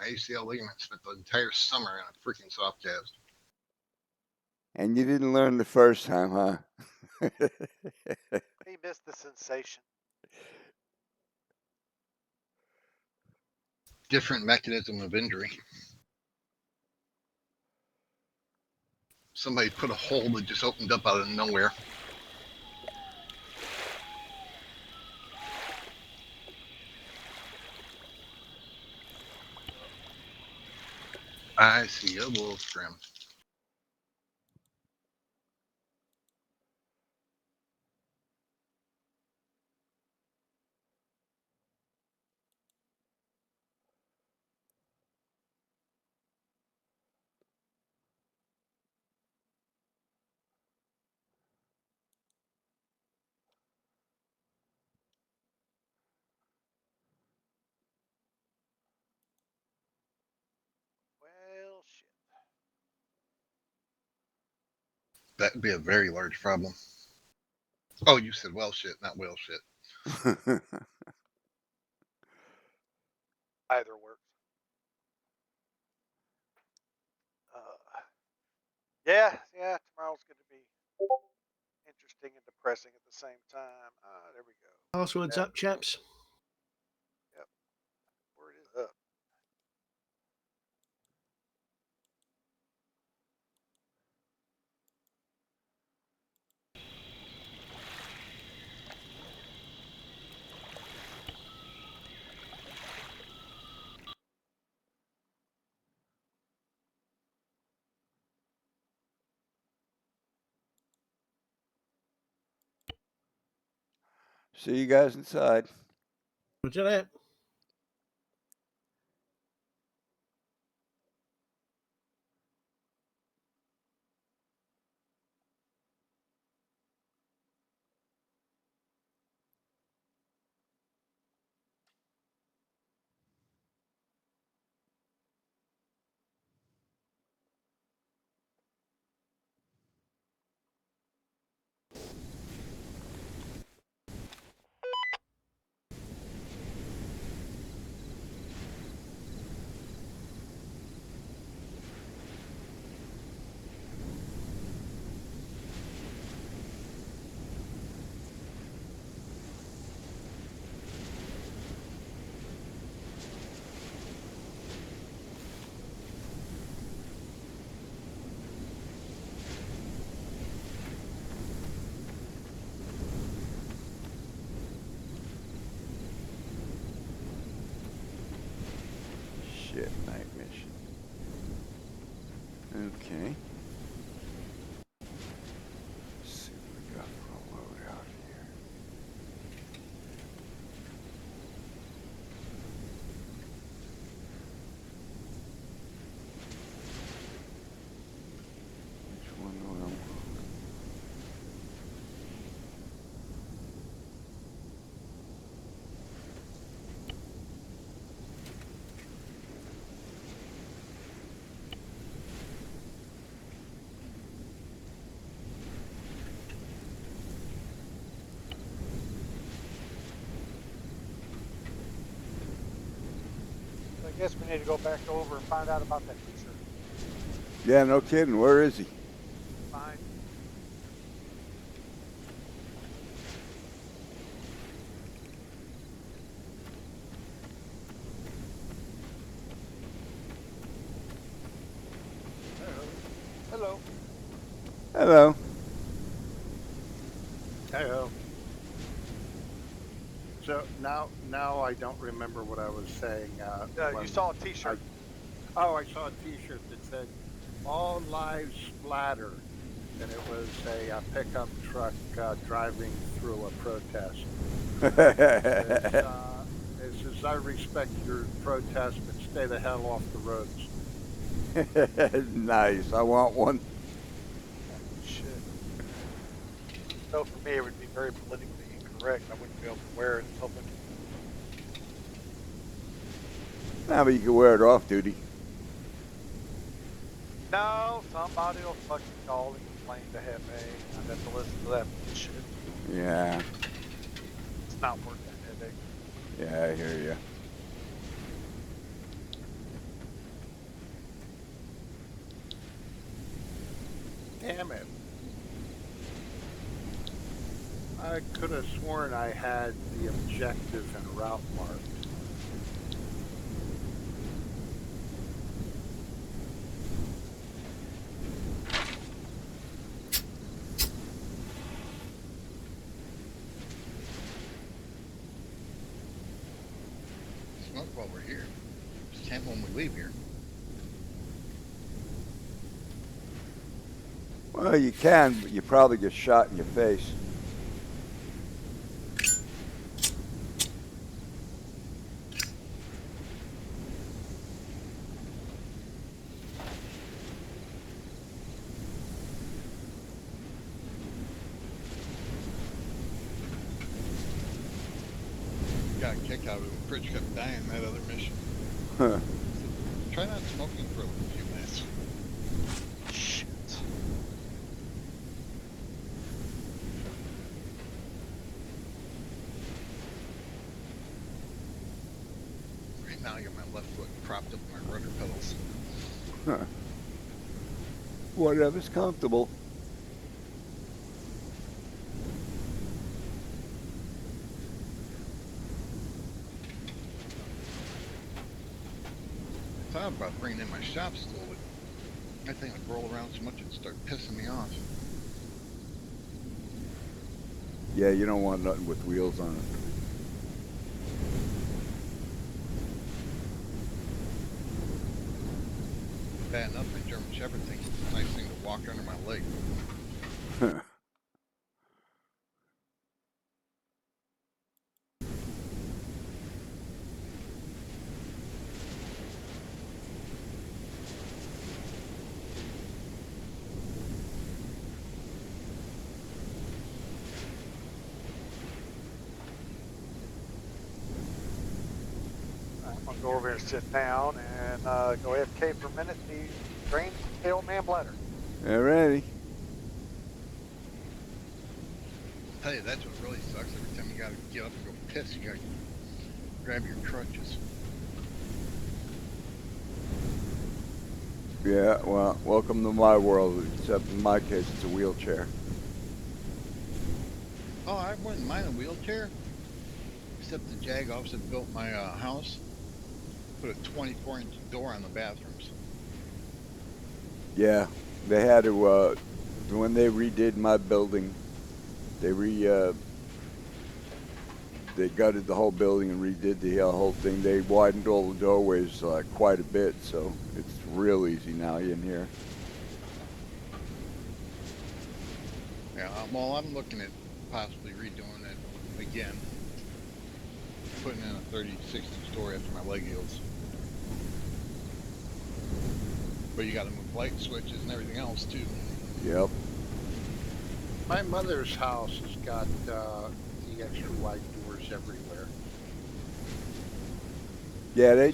My ACL ligament spent the entire summer in a freaking soft cast. And you didn't learn the first time, huh? He missed the sensation. Different mechanism of injury. Somebody put a hole that just opened up out of nowhere. I see a wolf scrim. Well, shit. That would be a very large problem. Oh, you said well shit, not whale shit. Either works. Yeah. Tomorrow's going to be interesting and depressing at the same time. There we go. Password's up, chaps. Yep. Word is up. See you guys inside. Roger that. Shit, night mission. Okay. Let's see what we got for a load out here. Which one do I want? So I guess we need to go back over and find out about that t-shirt. Yeah, no kidding. Where is he? Fine. Hello. Hello. Hey-ho. So now I don't remember what I was saying. You saw a t-shirt. I saw a t-shirt that said, "All lives splatter," and it was a pickup truck driving through a protest. It says, "I respect your protest, but stay the hell off the roads." Nice. I want one. Shit. So for me, it would be very politically incorrect. I wouldn't be able to wear it in public. Nah, but you can wear it off duty. No, somebody will fucking call and complain to Hefe. I'd have to listen to that shit. Yeah. It's not worth that headache. Yeah, I hear you. Damn it. I could have sworn I had the objective and route marked. Smoke while we're here. Just camp when we leave here. Well, you can, but you probably get shot in your face. Got a kick out of it. The fridge kept dying in that other mission. Huh. Try not smoking for a few minutes. Shit. Right now, I got my left foot propped up in my rudder pedals. Huh. Whatever's comfortable. I thought about bringing in my shop stool, but that thing would roll around so much it'd start pissing me off. Yeah, you don't want nothing with wheels on it. Bad enough, my German Shepherd thinks it's a nice thing to walk under my leg. Huh. I'm gonna go over here and sit down and go AFK for a minute. Drain the old man bladder. Alrighty. I'll tell you, that's what really sucks. Every time you gotta get up and go piss, you gotta grab your crutches. Yeah, well, welcome to my world, except in my case, it's a wheelchair. Oh, I wouldn't mind a wheelchair. Except the Jag officer built my house, put a 24-inch door on the bathrooms. Yeah, they had to, when they redid my building, they gutted the whole building and redid the whole thing. They widened all the doorways quite a bit, so it's real easy now in here. Yeah, well, I'm looking at possibly redoing it again. Putting in a 36-inch door after my leg heals. But you gotta move light switches and everything else too. Yep. My mother's house has got the extra wide doors everywhere. Yeah,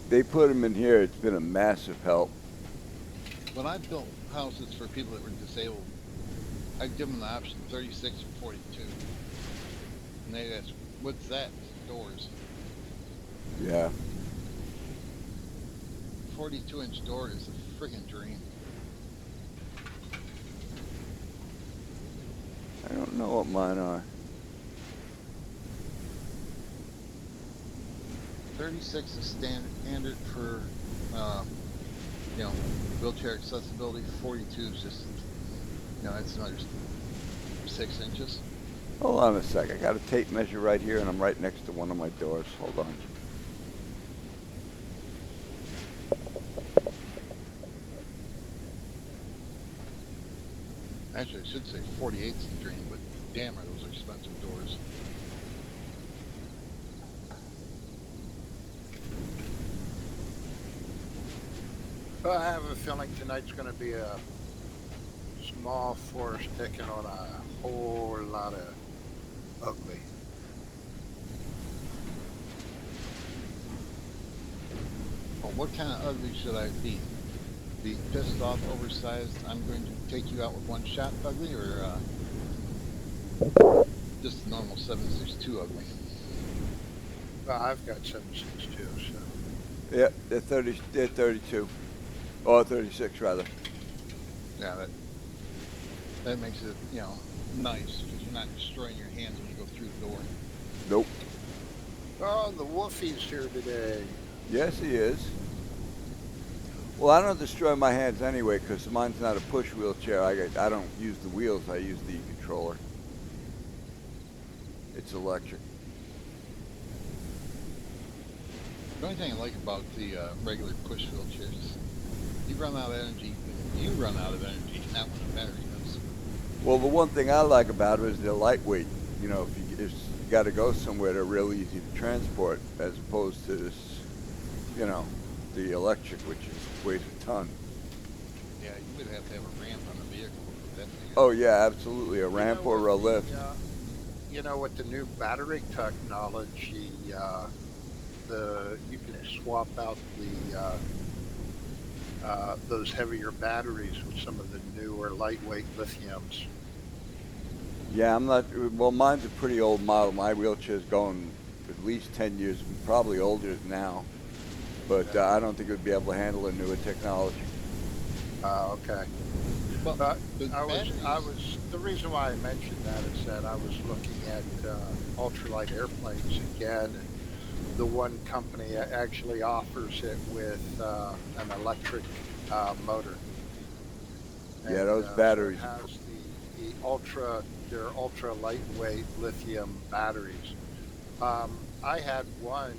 they put them in here. It's been a massive help. When I built houses for people that were disabled, I'd give them the option 36 or 42. And they'd ask, what's that? Doors. Yeah. 42-inch door is a friggin' dream. I don't know what mine are. 36 is standard for, you know, wheelchair accessibility. 42 is just, you know, it's another 6 inches. Hold on a sec. I got a tape measure right here, and I'm right next to one of my doors. Hold on. Actually, I should say 48 is the dream, but damn, are those expensive doors. But I have a feeling tonight's going to be a small force taking on a whole lot of ugly. Well, what kind of ugly should I be? Be pissed off, oversized, I'm going to take you out with one shot ugly, or just the normal 7.62 ugly? Well, I've got 7.62, so. Yeah, they're 32. Or 36, rather. Yeah, That makes it, nice because you're not destroying your hands when you go through the door. Nope. Oh, the Wolfie's here today. Yes, he is. Well, I don't destroy my hands anyway because mine's not a push wheelchair. I don't use the wheels. I use the controller. It's electric. The only thing I like about the regular push wheelchairs is you run out of energy. You run out of energy, not when the battery does. Well, the one thing I like about it is they're lightweight. You know, if you got to go somewhere, they're real easy to transport as opposed to this, the electric, which weighs a ton. Yeah, you would have to have a ramp on the vehicle for that thing. Oh yeah, absolutely, a ramp or a lift. With the new battery technology, you can swap out those heavier batteries with some of the newer lightweight lithiums. Yeah, I'm not. Well, mine's a pretty old model. My wheelchair's going at least 10 years, probably older now. But I don't think it would be able to handle the newer technology. Okay. But But the I batteries, was. The reason why I mentioned that is that I was looking at ultralight airplanes again, and the one company actually offers it with an electric motor. Yeah, And those so it batteries. has their ultra lightweight lithium batteries. I had one.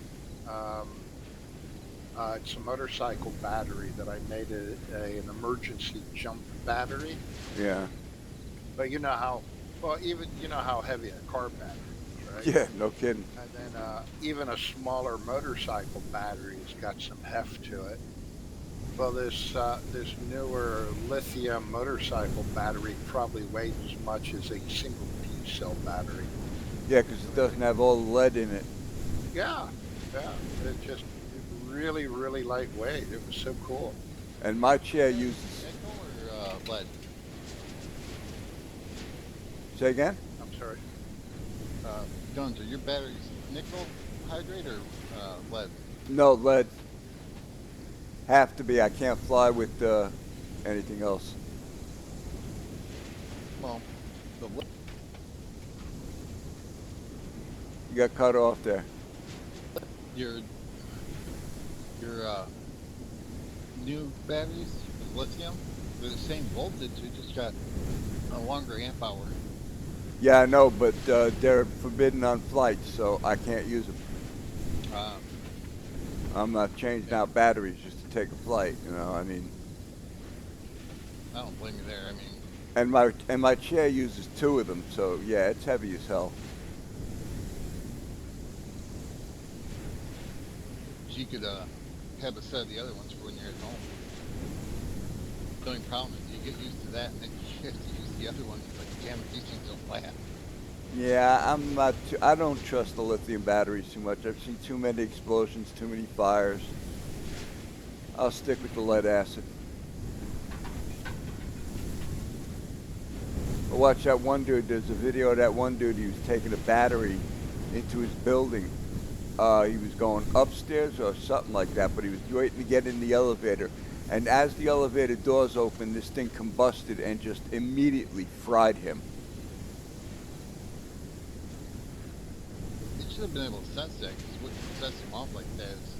Um, it's a motorcycle battery that I made an emergency jump battery. Yeah. But you know how heavy a car battery is, right? Yeah, no kidding. And then even a smaller motorcycle battery's got some heft to it. Well, this newer lithium motorcycle battery probably weighs as much as a single P cell battery. Yeah, because it doesn't have all the lead in it. Yeah, yeah. It just really, really lightweight. It was so cool. And my chair uses. nickel or lead? Say again? I'm sorry. Jones, are your batteries nickel hydrate or lead? No, lead. Have to be. I can't fly with anything else. Well, the lead, You got cut off there. your new batteries with lithium, they're the same voltage. You just got a longer amp hour. Yeah, I know, but they're forbidden on flights, so I can't use them. Uh, I'm not changing out batteries just to take a flight. I mean, I don't blame you there. I mean, and my chair uses 2 of them, so yeah, it's heavy as hell. you could have a set of the other ones for when you're at home. The only problem is you get used to that, and then you have to use the other ones. It's like, damn it, these things don't last. Yeah, I'm not. I don't trust the lithium batteries too much. I've seen too many explosions, too many fires. I'll stick with the lead acid. But watch that one dude. There's a video of that one dude. He was taking a battery into his building. He was going upstairs or something like that, but he was waiting to get in the elevator. And as the elevator doors opened, this thing combusted and just immediately fried him. They should have been able to sense that, because what sets them off like that is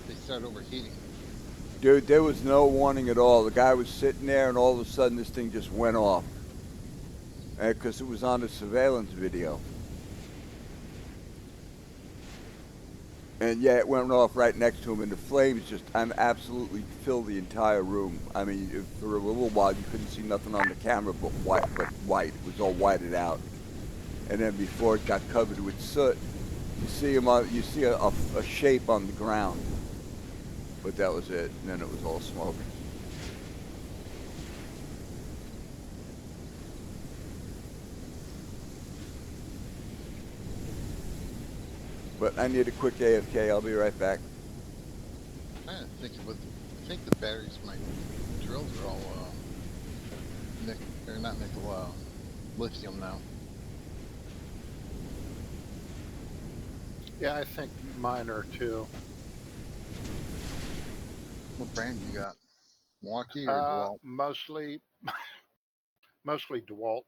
they start overheating. Dude, there was no warning at all. The guy was sitting there, and all of a sudden, this thing just went off. Because it was on the surveillance video. And yeah, it went off right next to him, and the flames just absolutely filled the entire room. I mean, for a little while, you couldn't see nothing on the camera but white. It was all whited out. And then before it got covered with soot, you see a shape on the ground. But that was it, and then it was all smoke. But I need a quick AFK. I'll be right back. I'm trying to think of I think the batteries for my drills are all they're not nickel, lithium now. Yeah, I think mine are too. What brand you got? Milwaukee or DeWalt? Mostly mostly DeWalt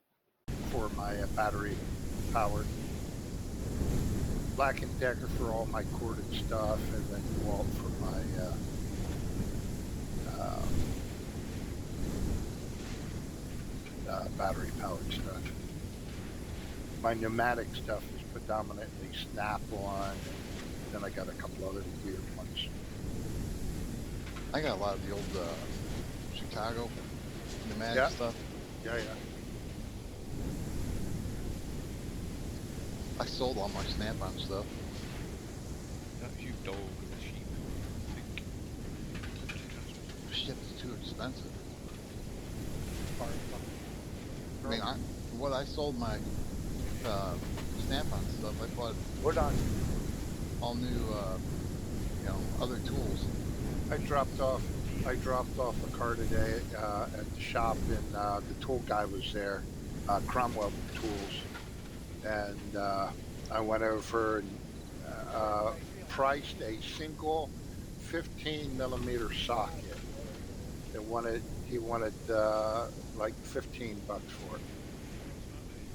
for my battery powered. Black & Decker for all my corded stuff, and then DeWalt for my battery powered stuff. My pneumatic stuff is predominantly Snap-on, and then I got a couple other weird ones. I got a lot of the old Chicago pneumatic Yeah. stuff. Yeah. I sold all my Snap-on stuff. That huge dog and the sheep. I think. Shit's too expensive. I mean, what I sold my Snap-on stuff, I bought We're done. all new, other tools. I dropped off a car today at the shop, and the tool guy was there, Cromwell Tools, and I went over and priced a single 15 millimeter socket. He wanted like $15 for it.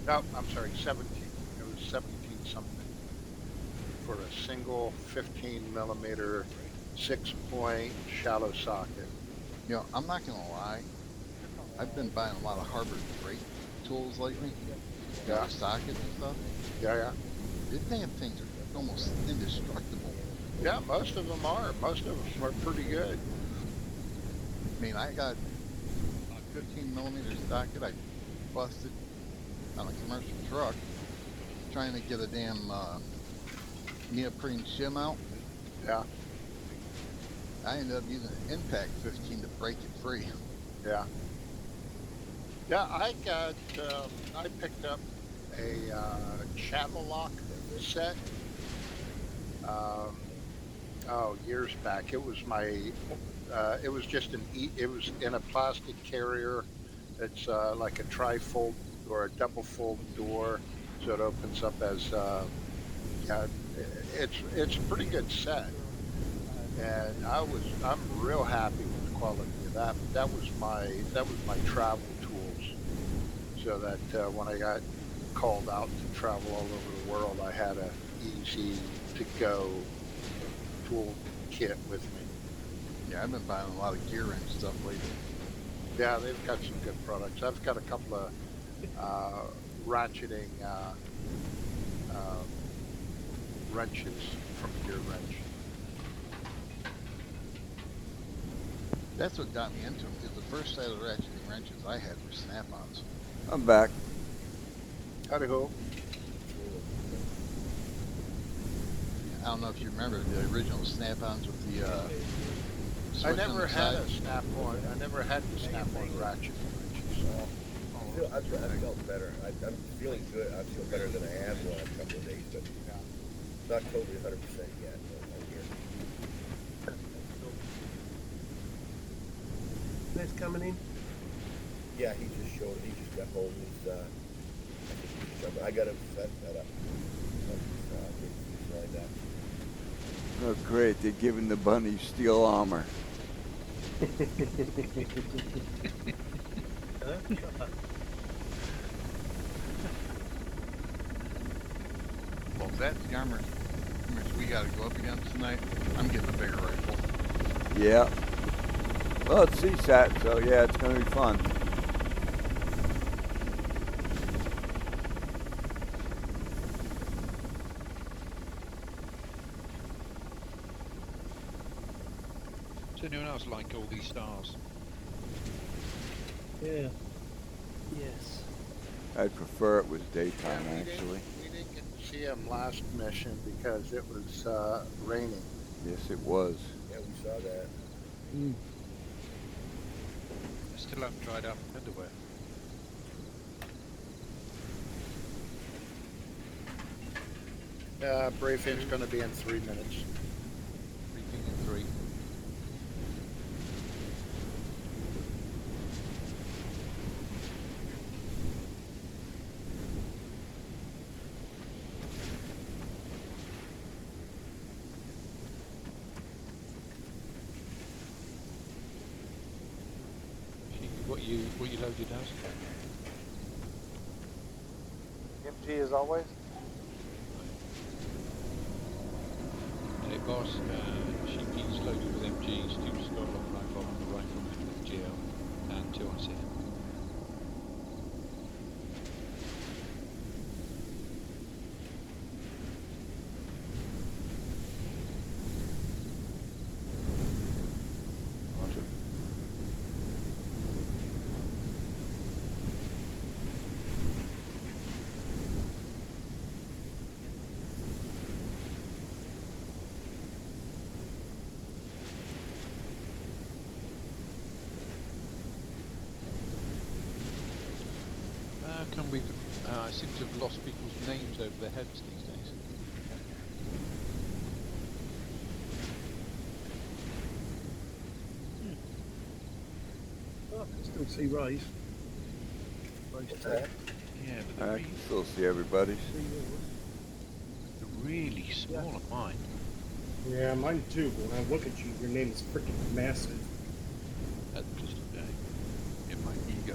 No, I'm sorry, 17. It was 17 something for a single 15 millimeter 6-point shallow socket. I'm not gonna lie. I've been buying a lot of Harbor Freight tools lately. Yeah. Sockets and stuff. Yeah. These damn things are almost indestructible. Yeah, most of them are. Most of them are pretty good. I mean, I got a 15 millimeter socket I busted on a commercial truck trying to get a damn neoprene shim out. Yeah. I ended up using an impact 15 to break it free. Yeah, I picked up a channel lock set. Years back. It was it was just it was in a plastic carrier. It's like a tri-fold or a double fold door, so it opens up as it's a pretty good set. And I'm real happy with the quality of that. But that was my travel tools, so that when I got called out to travel all over the world, I had a easy to go tool kit with me. Yeah, I've been buying a lot of gear wrench stuff lately. Yeah, they've got some good products. I've got a couple of ratcheting wrenches from Gear Wrench. That's what got me into them, because the first set of ratcheting wrenches I had were Snap-ons. I'm back. Howdy ho. I don't know if you remember the original Snap-ons with the I switch on never the had side. a snap-on. I never had the snap-on ratchet wrenches. I felt better. I'm feeling good. I feel better than I have the last couple of days, but not totally 100% yet. Nice coming in. Yeah, he just showed it. He just got home. He's, I think he's jumping. I got him set that up. He's lined up. Oh, great. They're giving the bunny steel armor. Well, if that's the armor we got to go up against tonight, I'm getting a bigger rifle. Yeah. Well, it's CSAT, so yeah, it's going to be fun. Does anyone else like all these stars? Yeah. Yes. I'd prefer it was daytime, Yeah, actually. we didn't get to see him last mission because it was raining. Yes, it was. Yeah, we saw that. I still haven't dried up underwear. Briefing's going to be in 3 minutes. Briefing in 3. What you loaded as? MG as always. Hey boss, sheepy's loaded with MGs, 2 Scott long rifle and a rifleman with GL, and 2 on CM. Roger. How come we seem to have lost people's names over their heads these days? Oh, I can still see Ray's. Ray's What's tag. that? Yeah, but I can still see everybody's. See yours. they're really small on mine. Yeah, mine too, but when I look at you, your name is freaking massive. That's just in my ego.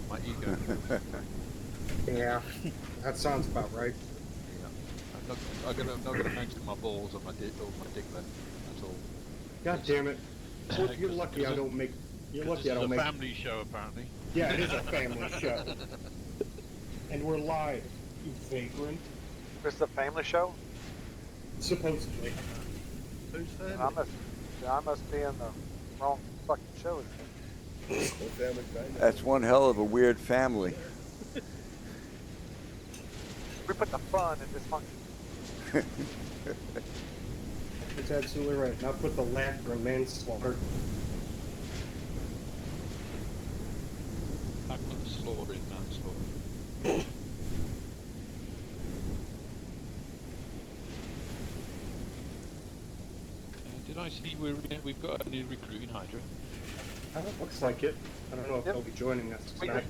My ego. Yeah, that sounds about right. Yeah. I'm not gonna mention my balls or my dick then. That's all. God damn it. Well, you're lucky I Cause don't make. You're this lucky I is don't a make. family show apparently. Yeah, it is a family show. And we're live, you vagrant. This is a family show. Supposedly. Who's I family? must be in the wrong fucking show. No family friend? That's one hell of a weird family. We put the fun in dysfunction. It's absolutely right. Not put the laughter and manslaughter. I put the slaughter in manslaughter. Did I see we've got a new recruit in Hydra? Looks like it. I don't know if Yep. they'll be joining us We tonight.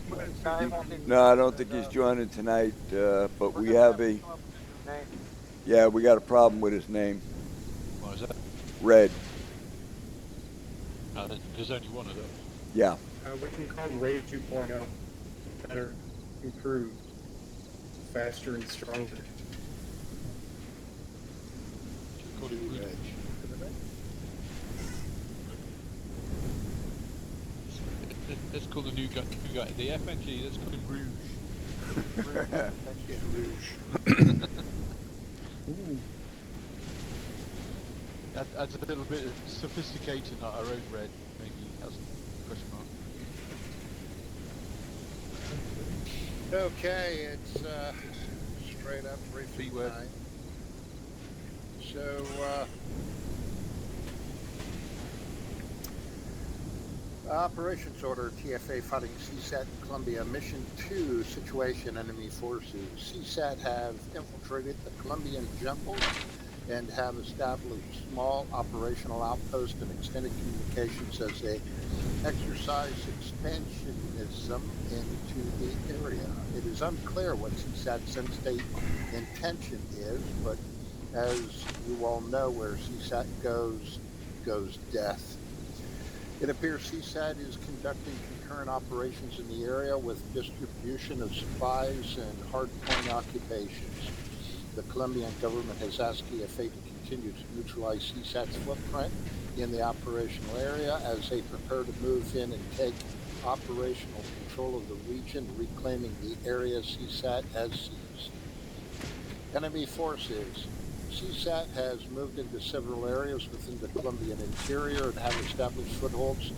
No, I don't think he's joining tonight, but we have a, name. yeah, we got a problem with his name. Why is that? Red. There's only one of those. Yeah. We can call him Ray 2.0. Better, improved, faster, and stronger. Should we call it Rouge? Let's call the new guy the FNG. Let's call him Rouge. Rouge. Adds a little bit of sophistication that our own red maybe has a question mark. Okay, it's straight up B-word. 359. So, operations order, TFA fighting CSAT in Colombia. Mission 2, situation enemy forces. CSAT have infiltrated the Colombian jungle and have established small operational outposts and extended communications as they exercise expansionism into the area. It is unclear what CSAT's end-state intention is, but as you all know, where CSAT goes death. It appears CSAT is conducting concurrent operations in the area with distribution of supplies and hardpoint occupations. The Colombian government has asked TFA to continue to neutralize CSAT's footprint in the operational area as they prepare to move in and take operational control of the region, reclaiming the area CSAT has seized. Enemy forces. CSAT has moved into several areas within the Colombian interior and have established footholds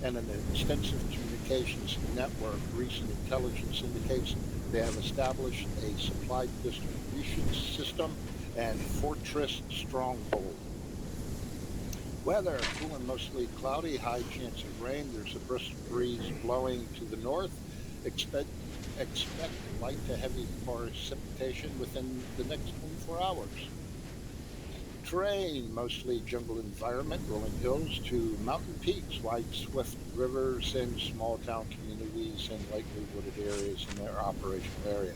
and an extensive communications network. Recent intelligence indicates they have established a supply distribution system and fortress stronghold. Weather, cool and mostly cloudy, high chance of rain. There's a brisk breeze blowing to the north. Expect light to heavy precipitation within the next 24 hours. Terrain, mostly jungle environment, rolling hills to mountain peaks, wide swift rivers, and small town communities and lightly wooded areas in their operational area.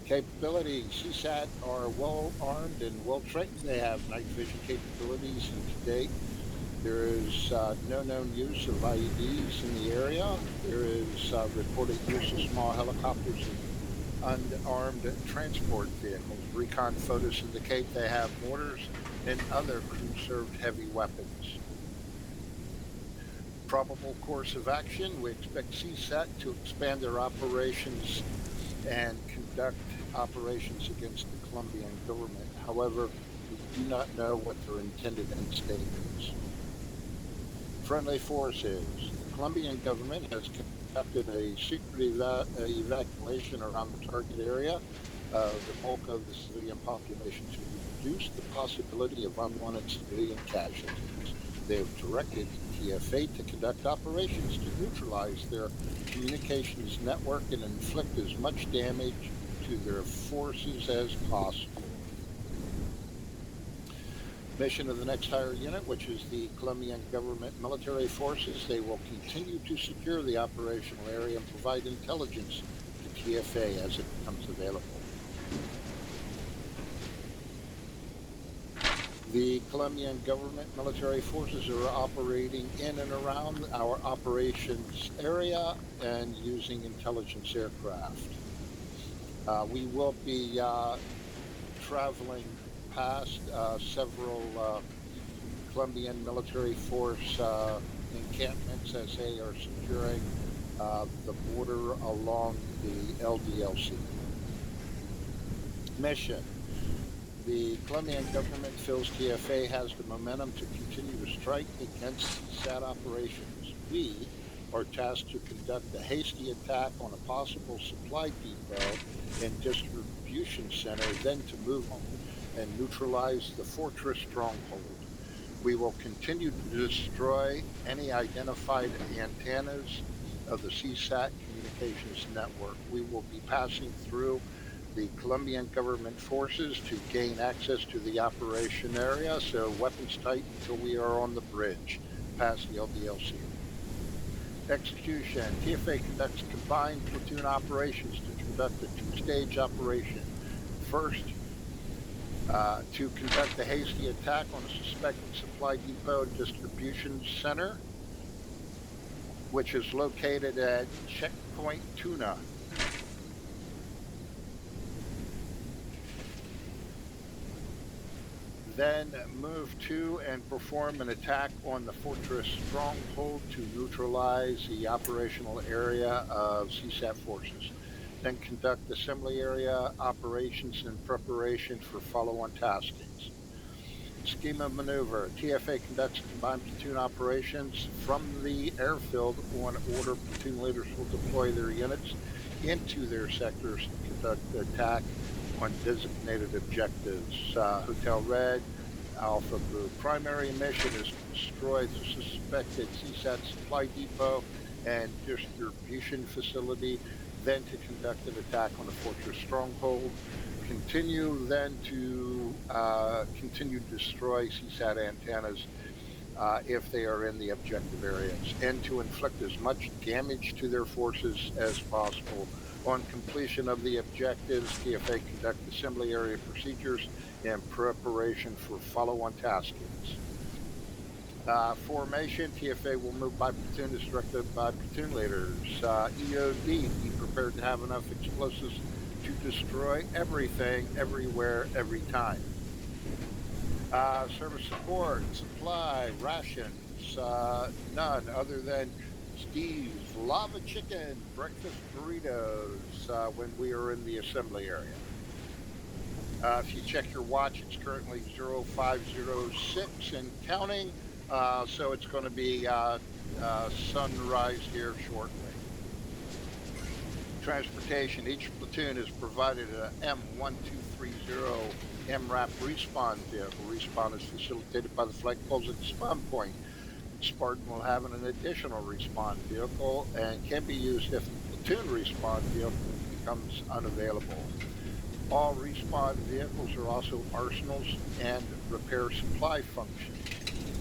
Capabilities. CSAT are well armed and well trained. They have night vision capabilities, and to date There is no known use of IEDs in the area. There is reported use of small helicopters and unarmed transport vehicles. Recon photos indicate they have mortars and other conserved heavy weapons. Probable course of action, we expect CSAT to expand their operations and conduct operations against the Colombian government. However, we do not know what their intended end state is. Friendly forces. The Colombian government has conducted a secret evacuation around the target area of the bulk of the civilian population to reduce the possibility of unwanted civilian casualties. They have directed TFA to conduct operations to neutralize their communications network and inflict as much damage to their forces as possible. Mission of the next higher unit, which is the Colombian government military forces. They will continue to secure the operational area and provide intelligence to TFA as it becomes available. The Colombian government military forces are operating in and around our operations area and using intelligence aircraft. We will be traveling past several Colombian military force encampments as they are securing the border along the LDLC. Mission. The Colombian government feels TFA has the momentum to continue to strike against CSAT operations. We are tasked to conduct a hasty attack on a possible supply depot and distribution center, then to move on and neutralize the fortress stronghold. We will continue to destroy any identified antennas of the CSAT communications network. We will be passing through the Colombian government forces to gain access to the operation area, so weapons tight until we are on the bridge past the LDLC. Execution. TFA conducts combined platoon operations to conduct a two-stage operation. First, to conduct a hasty attack on a suspected supply depot and distribution center, which is located at Checkpoint Tuna. Then move to and perform an attack on the fortress stronghold to neutralize the operational area of CSAT forces. Then conduct assembly area operations in preparation for follow-on taskings. Scheme of maneuver. TFA conducts combined platoon operations from the airfield on order. Platoon leaders will deploy their units into their sectors and conduct the attack on designated objectives. Hotel Red, Alpha Group. Primary mission is to destroy the suspected CSAT supply depot and distribution facility, then to conduct an attack on the fortress stronghold. Continue then to continue to destroy CSAT antennas if they are in the objective areas, and to inflict as much damage to their forces as possible. On completion of the objectives, TFA conduct assembly area procedures in preparation for follow-on taskings. Formation, TFA will move by platoon as directed by platoon leaders. EOD, be prepared to have enough explosives to destroy everything, everywhere, every time. Service support, supply, rations, none other than Steve's Lava Chicken breakfast burritos when we are in the assembly area. If you check your watch, it's currently 0506 and counting, so it's going to be sunrise here shortly. Transportation, each platoon is provided an M1230 MRAP respawn vehicle. Respawn is facilitated by the flagpoles at the spawn point. Spartan will have an additional respawn vehicle and can be used if the platoon respawn vehicle becomes unavailable. All respawn vehicles are also arsenals and repair supply functions.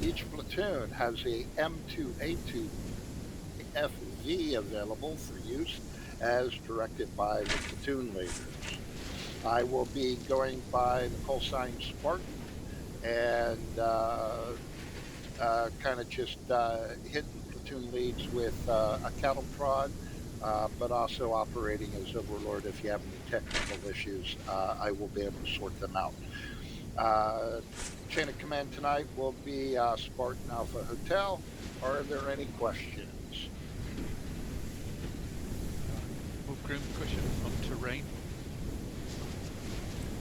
Each platoon has a M2A2 FV available for use as directed by the platoon leaders. I will be going by the call sign Spartan and kind of just hitting platoon leads with a cattle prod, but also operating as overlord. If you have any technical issues, I will be able to sort them out. Chain of command tonight will be Spartan Alpha Hotel. Are there any questions? Well, Grim, question on terrain.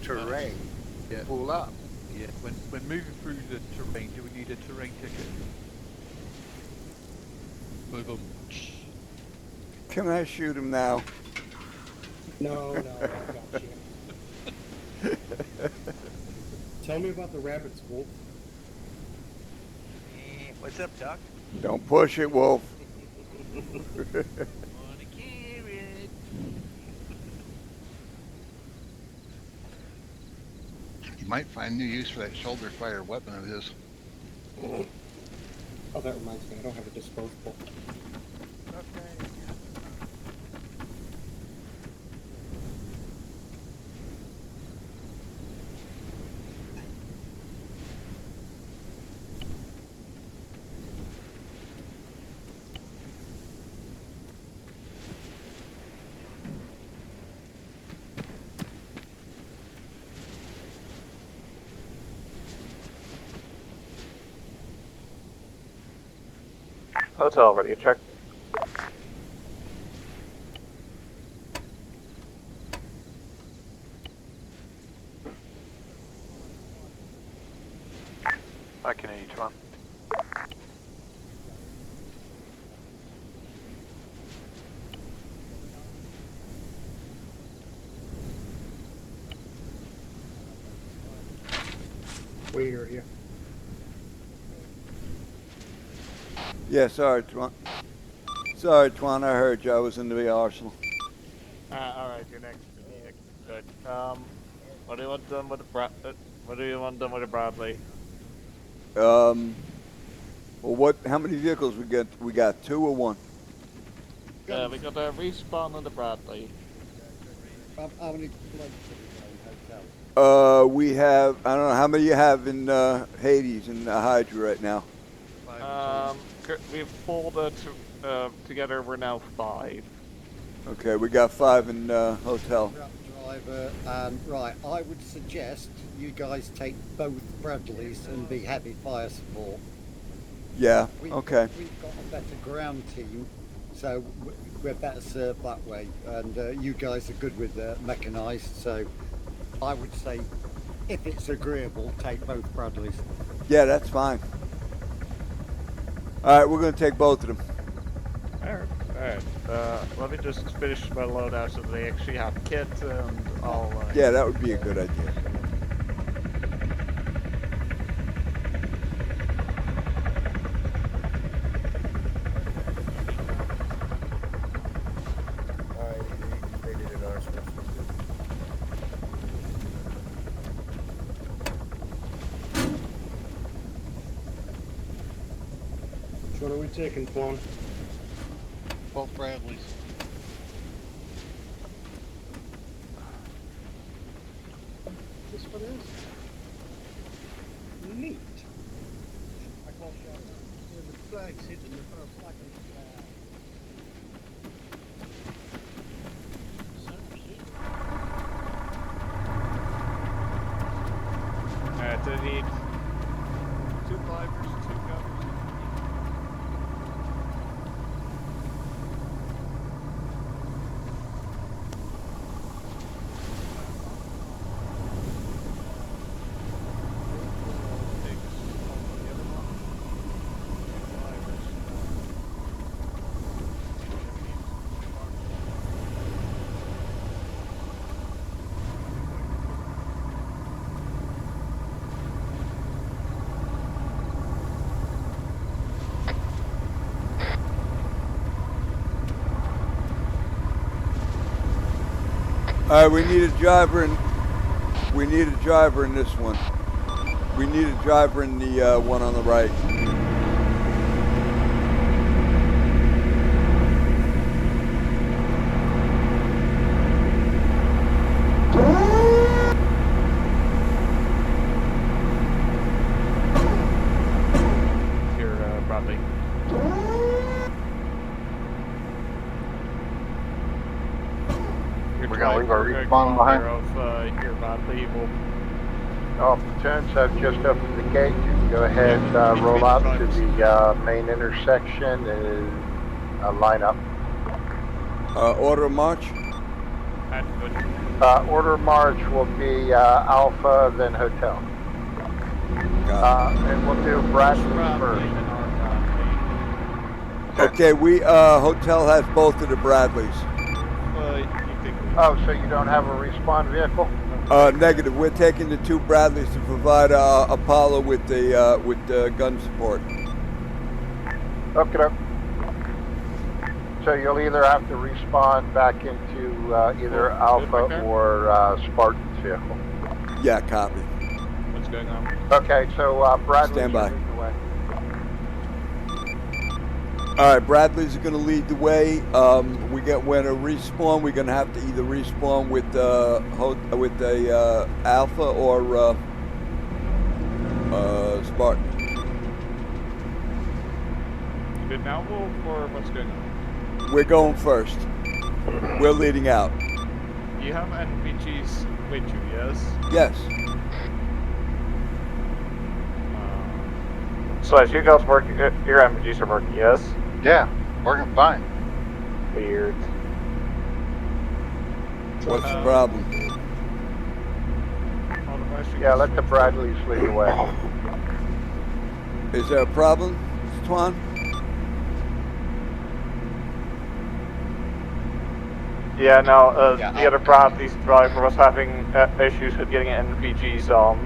Terrain. Yeah. Pull up. Yeah. When moving through the terrain, do we need a terrain ticket? Move 'em. Can I shoot him now? No, I got you. Tell me about the rabbits, Wolf. What's up, Doc? Don't push it, Wolf. Want a carrot? You might find new use for that shoulder fire weapon of his. Oh, that reminds me, I don't have a disposable. Okay. Hotel, ready to check. I can hear you, Tron. We hear you. Yeah, sorry, Twan. Sorry, Twan, I heard you. I was in the arsenal. Alright, you're next to me. Good. What do you want done with the what do you want done with the Bradley? Well, what? How many vehicles we got? We got 2 or 1? We got a respawn on the Bradley. How many hotel? We have. I don't know how many you have in Hades and Hydra right now. We've pulled together. We're now 5. Okay, we got 5 in hotel. Driver, and right, I would suggest you guys take both Bradleys and be heavy fire support. Yeah. Okay. We've got a better ground team, so we're better served that way. And you guys are good with mechanized, so I would say, if it's agreeable, take both Bradleys. Yeah, that's fine. All right, we're gonna take both of them. Alright. Let me just finish my loadout so they actually have kit and all. Yeah, that would be a good idea. Alright, they did an arsenal. Which one are we taking, Twan? Both Bradleys. This one is neat. Yeah, the flag's hidden. The flag on the flag. Alright, I need 2 climbers, 2 gunners. All right, we need a driver in. We need a driver in this one. We need a driver in the one on the right. Here, Bradley. We're gonna leave our respawn behind? Your Bradley will. Oh, platoons have just opened the gate. You can go ahead, roll out to the main intersection and line up. Order of march? Order of march will be Alpha, then Hotel. And we'll do Bradley first. Okay, we Hotel has both of the Bradleys. Oh, so you don't have a respawn vehicle? Negative. We're taking the 2 Bradleys to provide Apollo with the gun support. Okay. So you'll either have to respawn back into either Alpha or Spartan's vehicle. Yeah, copy. What's going on? Okay, so Bradley's Stand by. leading the way. All right, Bradley's going to lead the way. We're going to respawn. We're going to have to either respawn with a Alpha or Spartan. Good now, or what's going on? We're going first. We're leading out. You have NPGs with you, yes? Yes. So as you guys work, your NPGs are working, yes? Yeah, working fine. Weird. What's the problem? Yeah, let the Bradleys lead the way. Is there a problem, Twan? Yeah, no, the other Bradley's driver was having issues with getting NPGs on.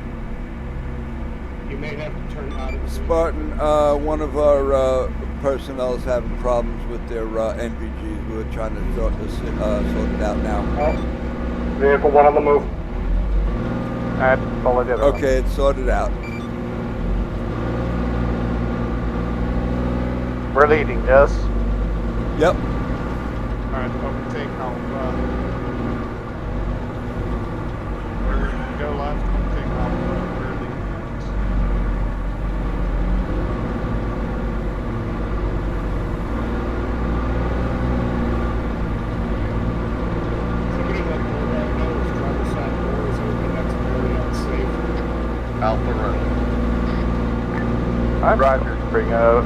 You may have to turn out of the Spartan, one of our personnel is having problems with their NPGs. We're trying to sort it out now. Oh, vehicle 1 on the move. Okay, it's sorted out. We're leading, yes? Yep. Alright, overtake Alpha. Go left, overtake Alpha. We're leading. Somebody let Bulldog know his driver's side door is open. That's very unsafe. Alpha Road. I'm Roger. Bring the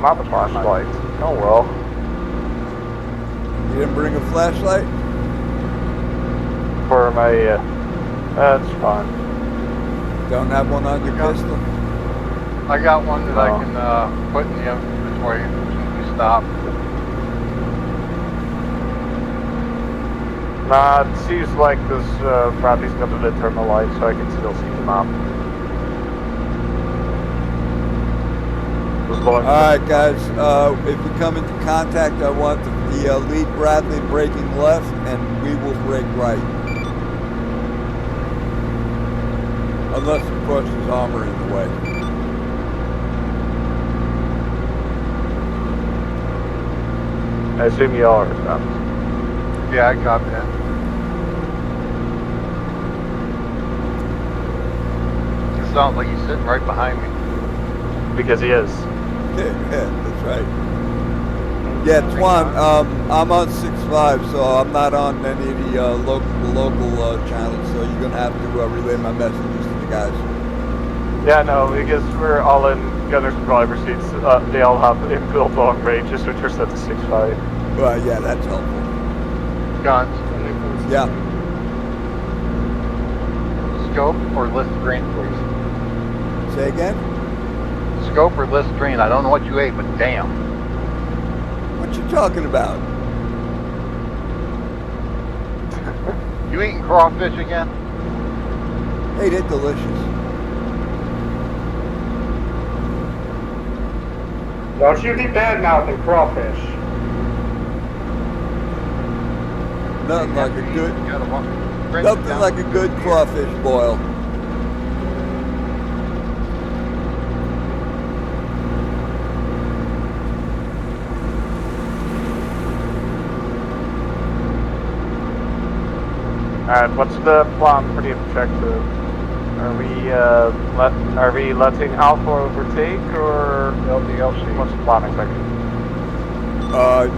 map flashlight. Oh well. You didn't bring a flashlight? For my, that's fine. Don't have one on your pistol? I got one that I can put in the inventory as we stop. Nah, it seems like this Bradley's got an internal light, so I can still see the map. Alright guys, if you come into contact, I want the lead Bradley braking left and we will brake right. Unless of course there's armor in the way. I assume you are, Scott. Yeah, I copy that. It sounds like he's sitting right behind me. Because he is. Yeah, that's right. Yeah, Twan, I'm on 6.5, so I'm not on any of the local channels, so you're going to have to relay my messages to the guys. Yeah, no, because we're all in gunner's driver seats. They all have inbuilt long ranges, which are set to 6.5. Well, yeah, that's helpful. Guns. Yeah. Scope or list green, please. Say again? Scope or list green. I don't know what you ate, but damn. What you talking about? You eating crawfish again? Hey, they're delicious. Don't you be bad mouthing crawfish. Nothing like a good, nothing like a good crawfish boil. Alright, what's the plan for the objective? Are we letting Alpha overtake, or LDLC. what's the plan exactly?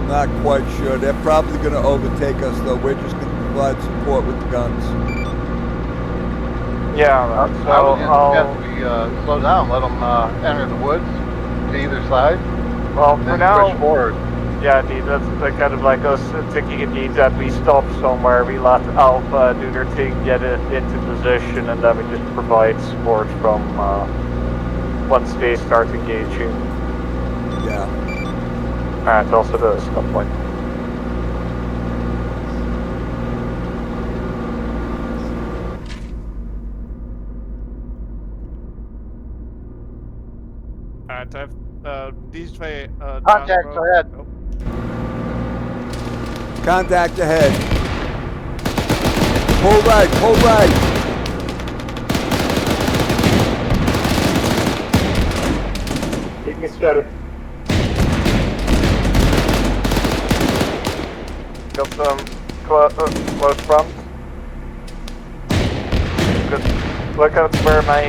Not quite sure. They're probably going to overtake us, though. We're just going to provide support with the guns. Yeah, I so would I'll... suggest we slow down, let them enter the woods to either side, Well, and for then now, push forward. yeah, indeed, that's kind of like us thinking it needs that we stop somewhere, we let Alpha do their thing, get it into position, and then we just provide support from once they start engaging. Yeah. And also the stop point. Alright, these way. Contact ahead. Oh. Contact ahead. Pull right, pull right. Keep me steady. Got some close front. Good. Look out where my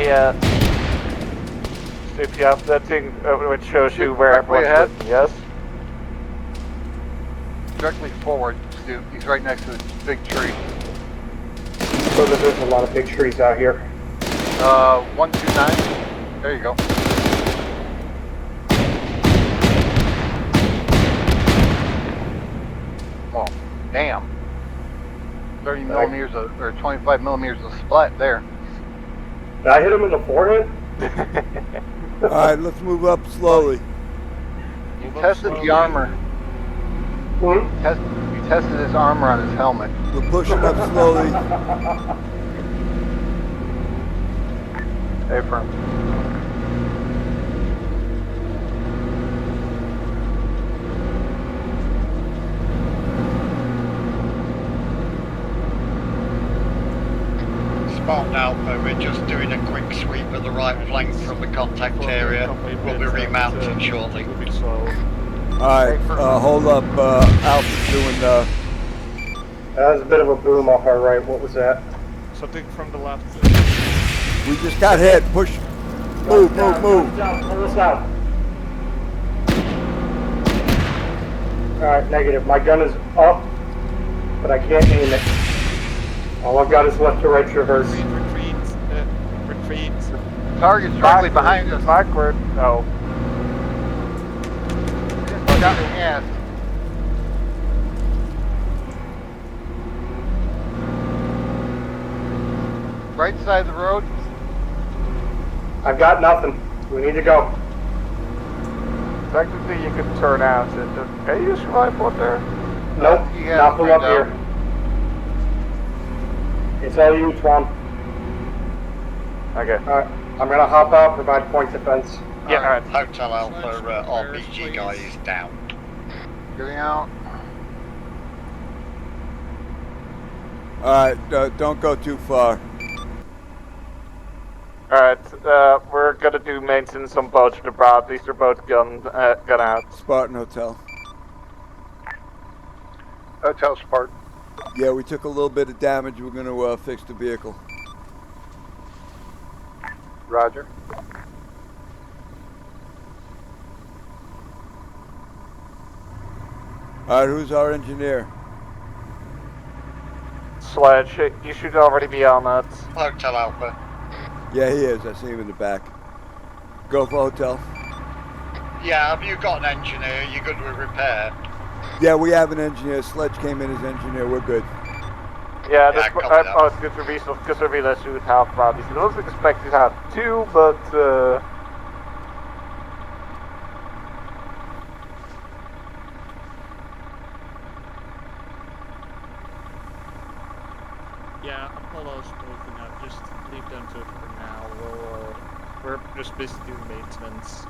if you have that thing which shows you where Directly everyone's ahead? written, yes? Directly forward, Stu. He's right next to the big tree. So there's a lot of big trees out here. 129. There you go. Oh, damn. 30 millimeters or 25 millimeters of splat there. Did I hit him in the forehead? All right, let's move up slowly. You tested the armor. Hmm? You tested his armor on his helmet. We're pushing up slowly. Hey, firm. Spartan Alpha, we're just doing a quick sweep of the right flank from the contact area. We'll be remounting shortly. Moving slow. All right, hold up. Alpha's doing That was a bit of a boom off our right. What was that? Something from the left. we just got hit. Push. Move, move, move. Down, pull us out. Alright, negative. My gun is up, but I can't aim it. All I've got is left to right traverse. Retreat. Target's directly behind us. Backward. No. Just got in hand. Right side of the road. I've got nothing. We need to go. Technically, you could turn out. Can you use your rifle up there? Nope, He has not from it up right here. It's all you, Tron. Okay. Alright, I'm gonna hop out, provide point defense. Yeah, alright. Hotel Alpha RPG guy is down. Getting out. All right, don't go too far. Alright, we're gonna do maintenance on both the Bradleys. They're both gun out. Spartan Hotel. Hotel Spartan. Yeah, we took a little bit of damage. We're going to fix the vehicle. Roger. All right, who's our engineer? Sledge, you should already be on that. Hotel Alpha. Yeah, he is. I see him in the back. Go for hotel. Yeah, have you got an engineer? You good with repair? Yeah, we have an engineer. Sledge came in as engineer. We're good. Yeah, Yeah, copy that. I was good to resource because I realized we would have Bradleys. I wasn't expecting to have two, but yeah, Apollo's moving up. Just leave them to it for now. We're just busy doing maintenance.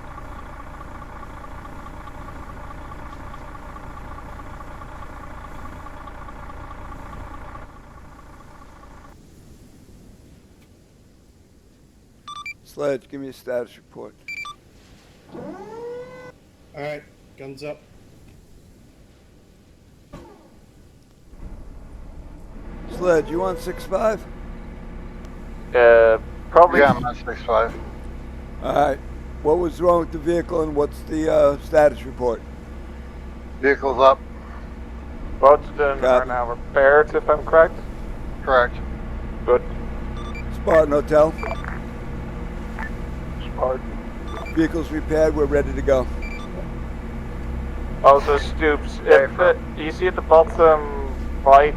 Sledge, give me a status report. Alright, guns up. Sledge, you on 6-5? Probably. Yeah, I'm on 6-5. All right. What was wrong with the vehicle, and what's the status report? Vehicle's up. Boats are Copy. now repaired, if I'm correct. Correct. Good. Spartan Hotel. Spartan. Vehicle's repaired. We're ready to go. Also, Stoops, if you see at the bottom right,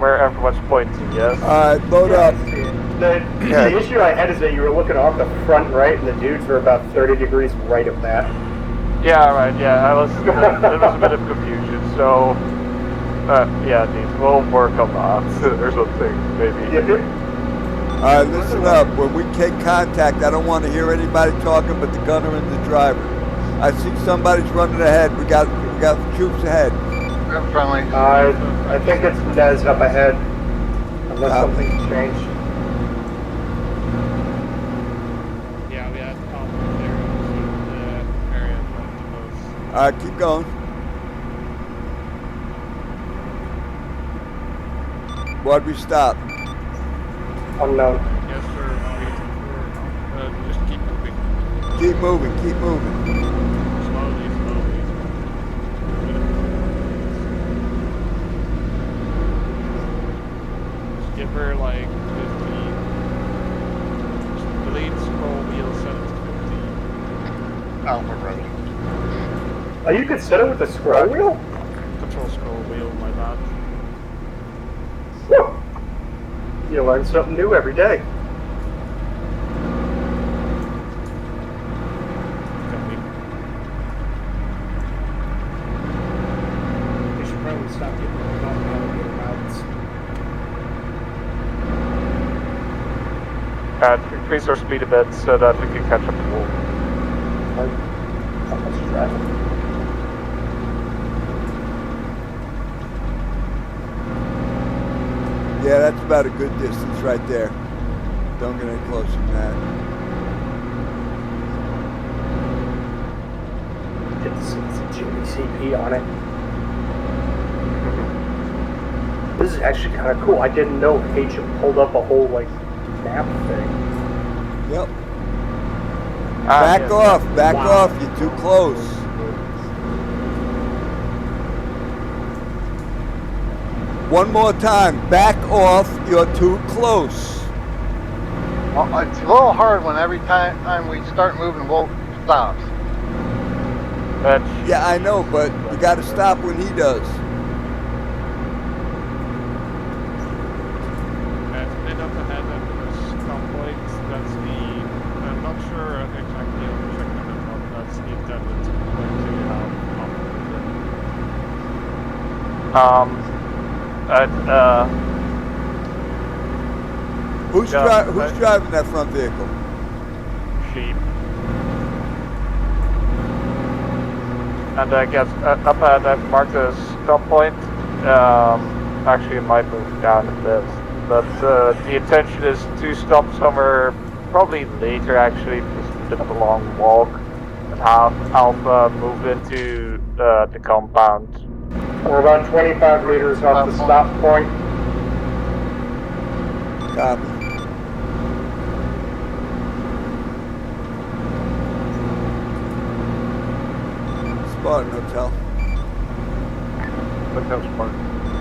where everyone's pointing, yes? All right, load up. The issue I had is that you were looking off the front right, and the dudes were about 30 degrees right of that. Yeah, right, yeah, there was a bit of confusion, so, yeah, we'll work on that, or something, maybe. All right, listen up. When we take contact, I don't want to hear anybody talking but the gunner and the driver. I see somebody's running ahead. We got troops ahead. I'm friendly. I think it's Nez up ahead, unless something's changed. Yeah, we had problems there in the area of the boats. All right, keep going. Why'd we stop? Unknown. Yes, sir. We're just keep moving. Keep moving, keep moving. Slowly. Just give her like 50. Just delete scroll wheel, set it to 50. Alpha Road. Oh, you could set it with the scroll wheel? Control scroll wheel, my bad. Woo! You learn something new every day. We should probably stop getting the alligator routes. Increase our speed a bit so that we can catch up to Wolf. How much traffic? Yeah, that's about a good distance right there. Don't get any closer than that. Get to see the GBCP on it. This is actually kind of cool. I didn't know H had pulled up a whole, like, map thing. Yep. Back off, you're too close. One more time, back off, you're too close. Well, it's a little hard when every time we start moving, Wolf stops. Yeah, I know, but you gotta stop when he does. That's a bit up ahead of the stop point. That's the. I'm not sure exactly how to check the map, but that's the intended point to have Who's driving that front vehicle? Sheep. And I guess up ahead I've marked a stop point. Actually it might move down a bit. But the intention is to stop somewhere probably later actually, just a bit of a long walk. And have Alpha move into the compound. We're about 25 meters off the stop point. Copy. Spartan Hotel. Hotel Spartan.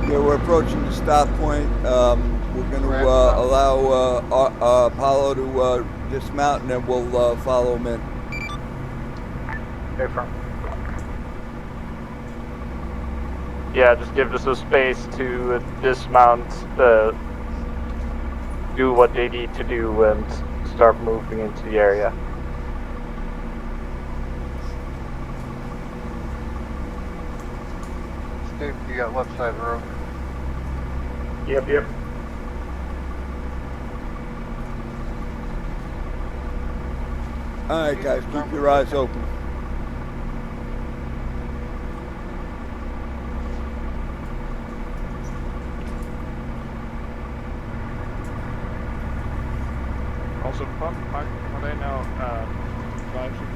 Yeah, we're approaching the stop point. We're going to allow Apollo to dismount, and then we'll follow him in. Okay, front. Yeah, just give us a space to dismount, do what they need to do, and start moving into the area. Steve, you got left side of the road. Yep. All right, guys, keep your eyes open. Also, are they now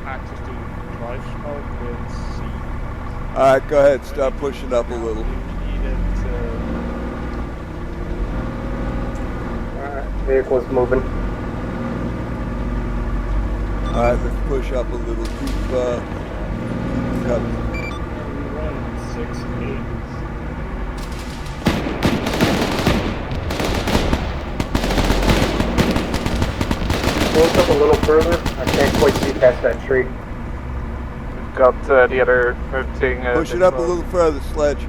access to drive smoke with C? All right, go ahead. Start pushing up a little. Needed Alright. Vehicle's moving. Alright, let's push up a little. Keep cover. We run 6-8. Close up a little further. I can't quite see past that tree. Got the other thing. Push it up a little further, Sledge. A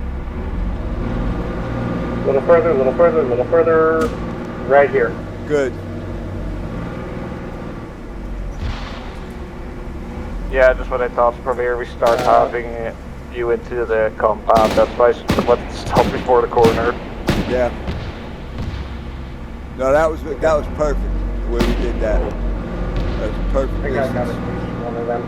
little further, a little further, a little further. Right here. Good. Yeah, just what I thought. From here we start having you into the compound. That's why let's stop before the corner. Yeah. No, that was perfect the way we did that. That was perfect. I think I got distance. at least one of them.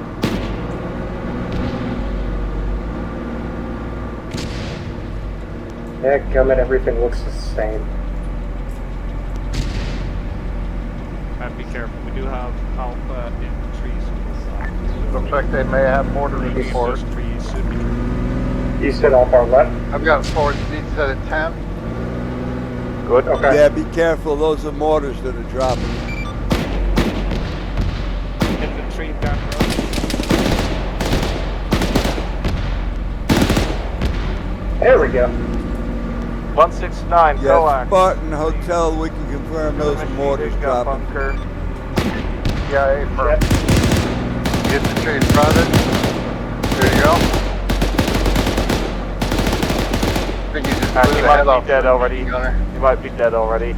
Yeah, gummit, everything looks the same. And be careful, we do have Alpha in the trees on the side. Looks like they may have mortar Maybe support. those trees should be true. East at all far left. I've got forward speed set at 10. Good. Okay. Yeah, be careful. Those are mortars that are dropping. Infantry down the road. There we go. 169, Yeah, coax. Spartan Hotel, we can confirm those are mortars dropping. Bunker. Yeah, Yep. Get the tree spotted. There you go. I think you just blew He the might head off be dead the already. gunner. He might be dead already.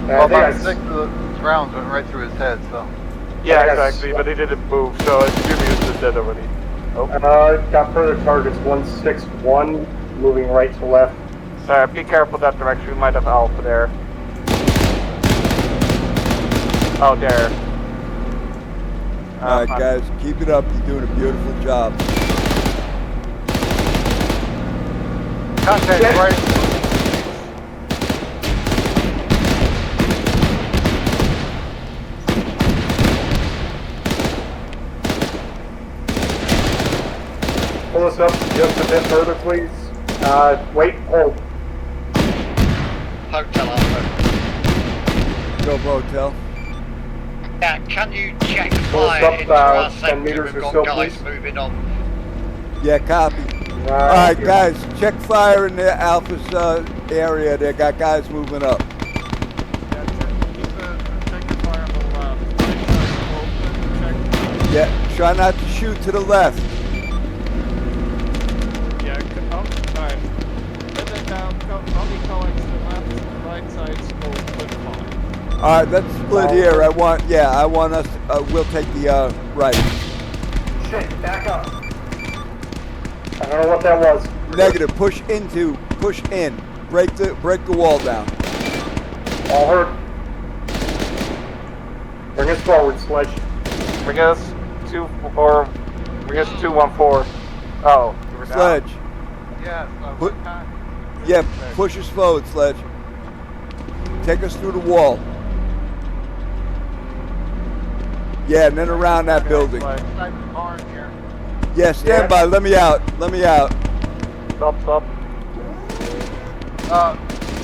Well, I think about I 6 of the rounds went right through his head, so. Yeah, I got exactly, but he didn't move, so I assume he was dead already. Oh. Got further targets. 161, moving right to left. Be careful that direction, we might have Alpha there. Oh, there. Alright, guys, keep it up. You're doing a beautiful job. Contact right. Pull us up just a bit further, please. Wait, hold. Hotel Alpha. Go Hotel. Yeah, can you check Pull us fire up, into our 10 sector? meters We've or got so, guys please. moving on. Yeah, copy. Alright, guys, check fire in the Alpha's area. They got guys moving up. Yeah, check your fire on the left. Right side open, check. Yeah, try not to shoot to the left. Yeah, alright. Let it down, only coax to the left, right side's open, fine. Alright, let's split here. I want us, we'll take the right. Shit, back up. I don't know what that was. Negative, push in. Break the wall down. All hurt. Bring us forward, Sledge. Bring us 214. Oh, you were down. Sledge. Yes, Put- Yeah, push us forward, Sledge. Take us through the wall. Yeah, and then around that building. Inside the barn here. Yeah, stand by. Let me out. Stop.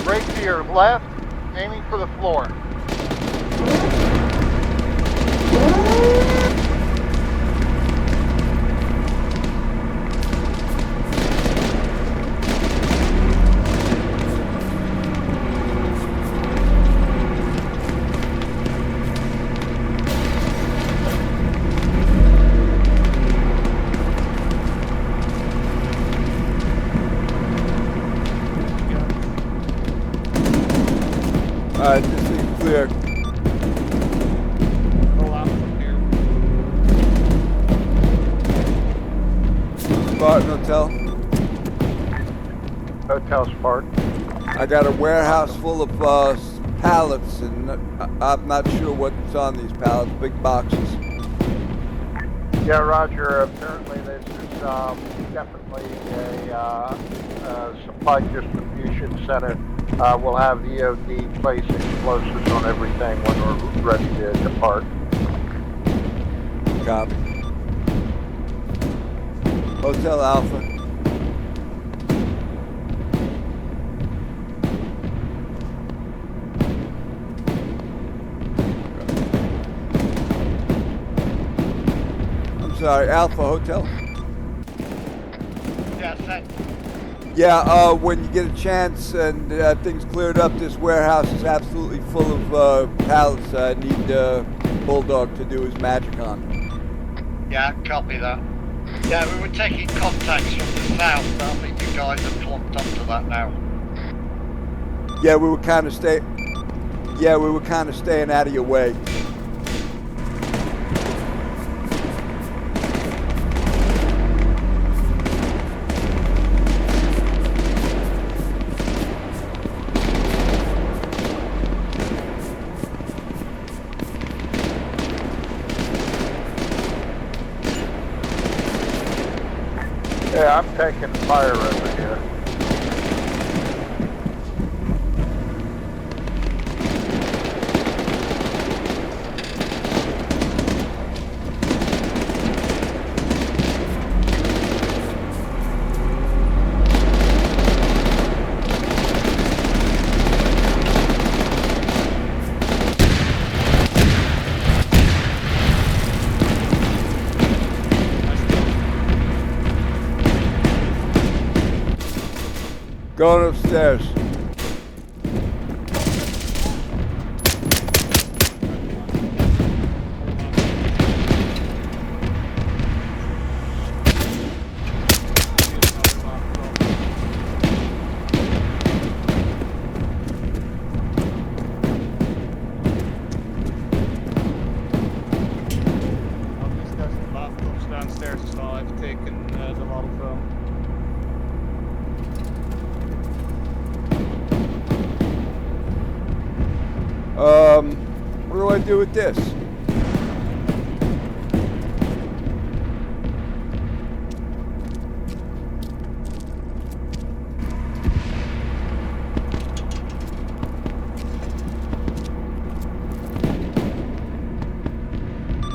Right to your left, aiming for the floor. Alright, this thing's clear. Pull out from here. Spartan Hotel. Hotel Spartan. I got a warehouse full of pallets, and I'm not sure what's on these pallets. Big boxes. Yeah, Roger. Apparently, this is definitely a supply distribution center. We'll have EOD place explosives on everything when we're ready to depart. Copy. Hotel Alpha. I'm sorry, Alpha Hotel. Yeah, same. Yeah, when you get a chance and things cleared up, this warehouse is absolutely full of pallets I need Bulldog to do his magic on. Yeah, copy that. Yeah, we were taking contacts from the south, but I think you guys have clumped up to that now. Yeah, we were kind of staying out of your way. Yeah, I'm taking fire over here. Going upstairs. Downstairs as well. I've taken the model from. What do I do with this?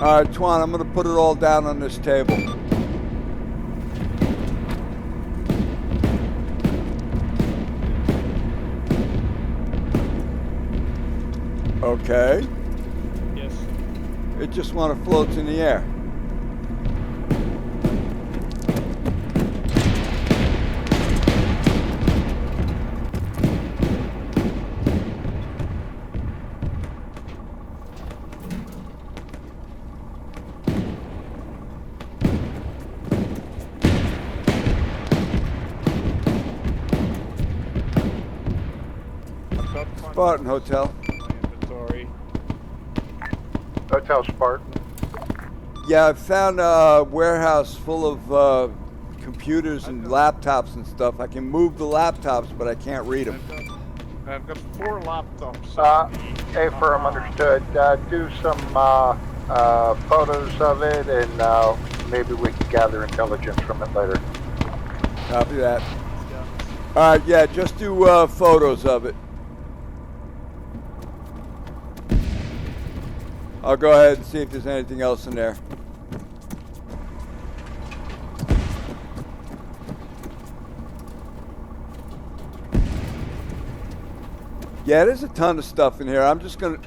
All right, Twan, I'm going to put it all down on this table. Okay. Yes. It just want to float in the air. Spartan Hotel. Inventory. Hotel Spartan. Yeah, I found a warehouse full of computers and laptops and stuff. I can move the laptops, but I can't read them. I've got 4 laptops. Firm, understood. Do some photos of it, and maybe we can gather intelligence from it later. Copy that. All right, yeah, just do photos of it. I'll go ahead and see if there's anything else in there. Yeah, there's a ton of stuff in here. I'm just gonna...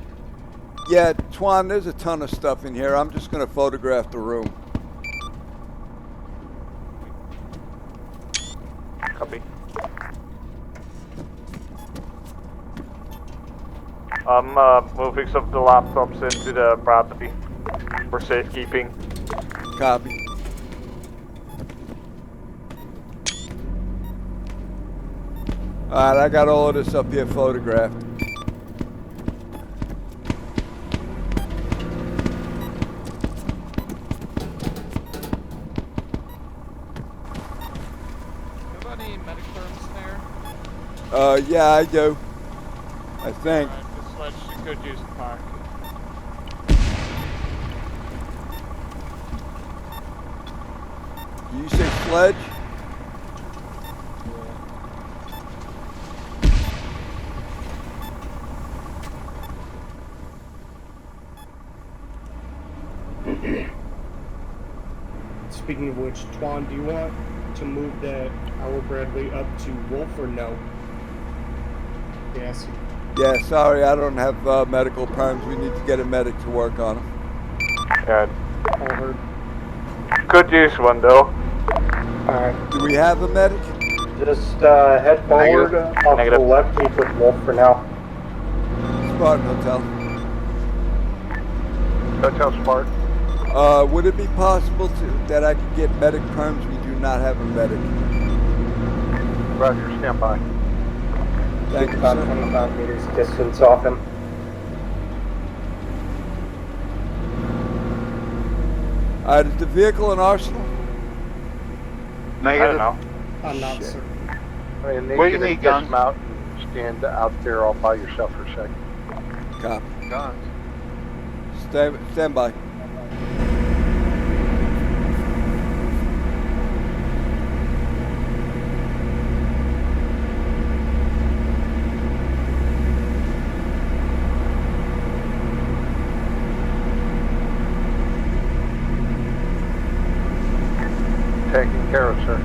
Yeah, Twan, there's a ton of stuff in here. I'm just gonna photograph the room. Copy. I'm moving some of the laptops into the property for safekeeping. Copy. Alright, I got all of this up here photographed. You have any medic terms there? Yeah, I do. I think. Alright, this sledge you could use the park. You say sledge? Speaking of which, Twan, do you want to move the our Bradley up to Wolf or no? Yes. Yeah, sorry, I don't have medical perms. We need to get a medic to work on them. Good. All heard. could use one though. Alright. Do we have a medic? Just head forward off to Negative. the left, keep with Wolf for now. Spartan Hotel. Hotel Spark. Would it be possible that I could get medic perms? We do not have a medic. Roger, stand by. Thank Keep you, about sir. 25 meters distance off him. Alright, is the vehicle an arsenal? I don't know. I'm not Shit. certain. I mean, What do you can need, guns? dismount and stand out there all by yourself for a second. Copy. Guns. Stand by. Taken care of, sir.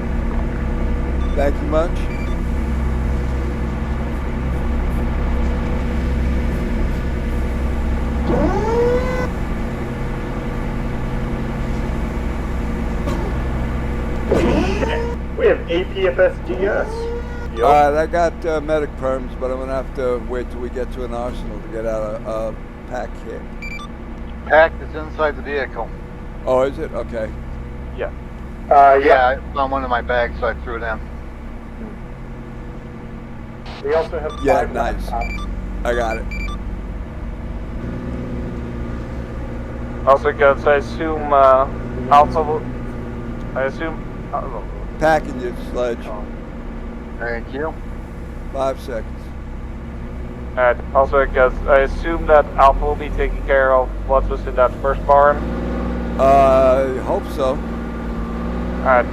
Thank you much. We have APFSDS. Alright, I got medic perms, but I'm gonna have to wait till we get to an arsenal to get out a pack kit. Pack is inside the vehicle. Oh, is it? Okay. Yeah. Yeah. I found one in my bag, so I threw it in. We also have Yeah, 5 nice. laptops. I got it. Also, guys, I assume Alpha will. I assume. Packing your sledge. Thank you. 5 seconds. Alright, also, guys, I assume that Alpha will be taking care of what was in that first barn. Hope so. Alright,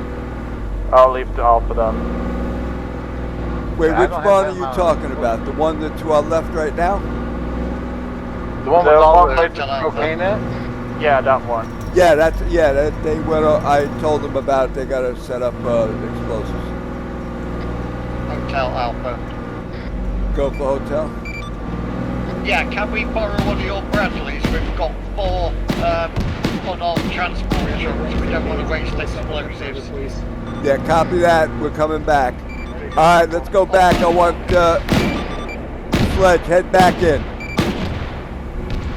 I'll leave the Alpha then. Wait, Yeah, I which don't have barn that are you amount. talking about? The one that to our left right now? The one The with all one the with cocaine in it? Yeah, that one. Yeah, they went. I told them about it. They got to set up explosives. Hotel Alpha. Go for hotel. Yeah, can we borrow one of your Bradleys? We've got 4 unarmed transport trucks. We don't want to waste explosives. Please. Yeah, copy that. We're coming back. All right, let's go back. I want sledge. Head back in.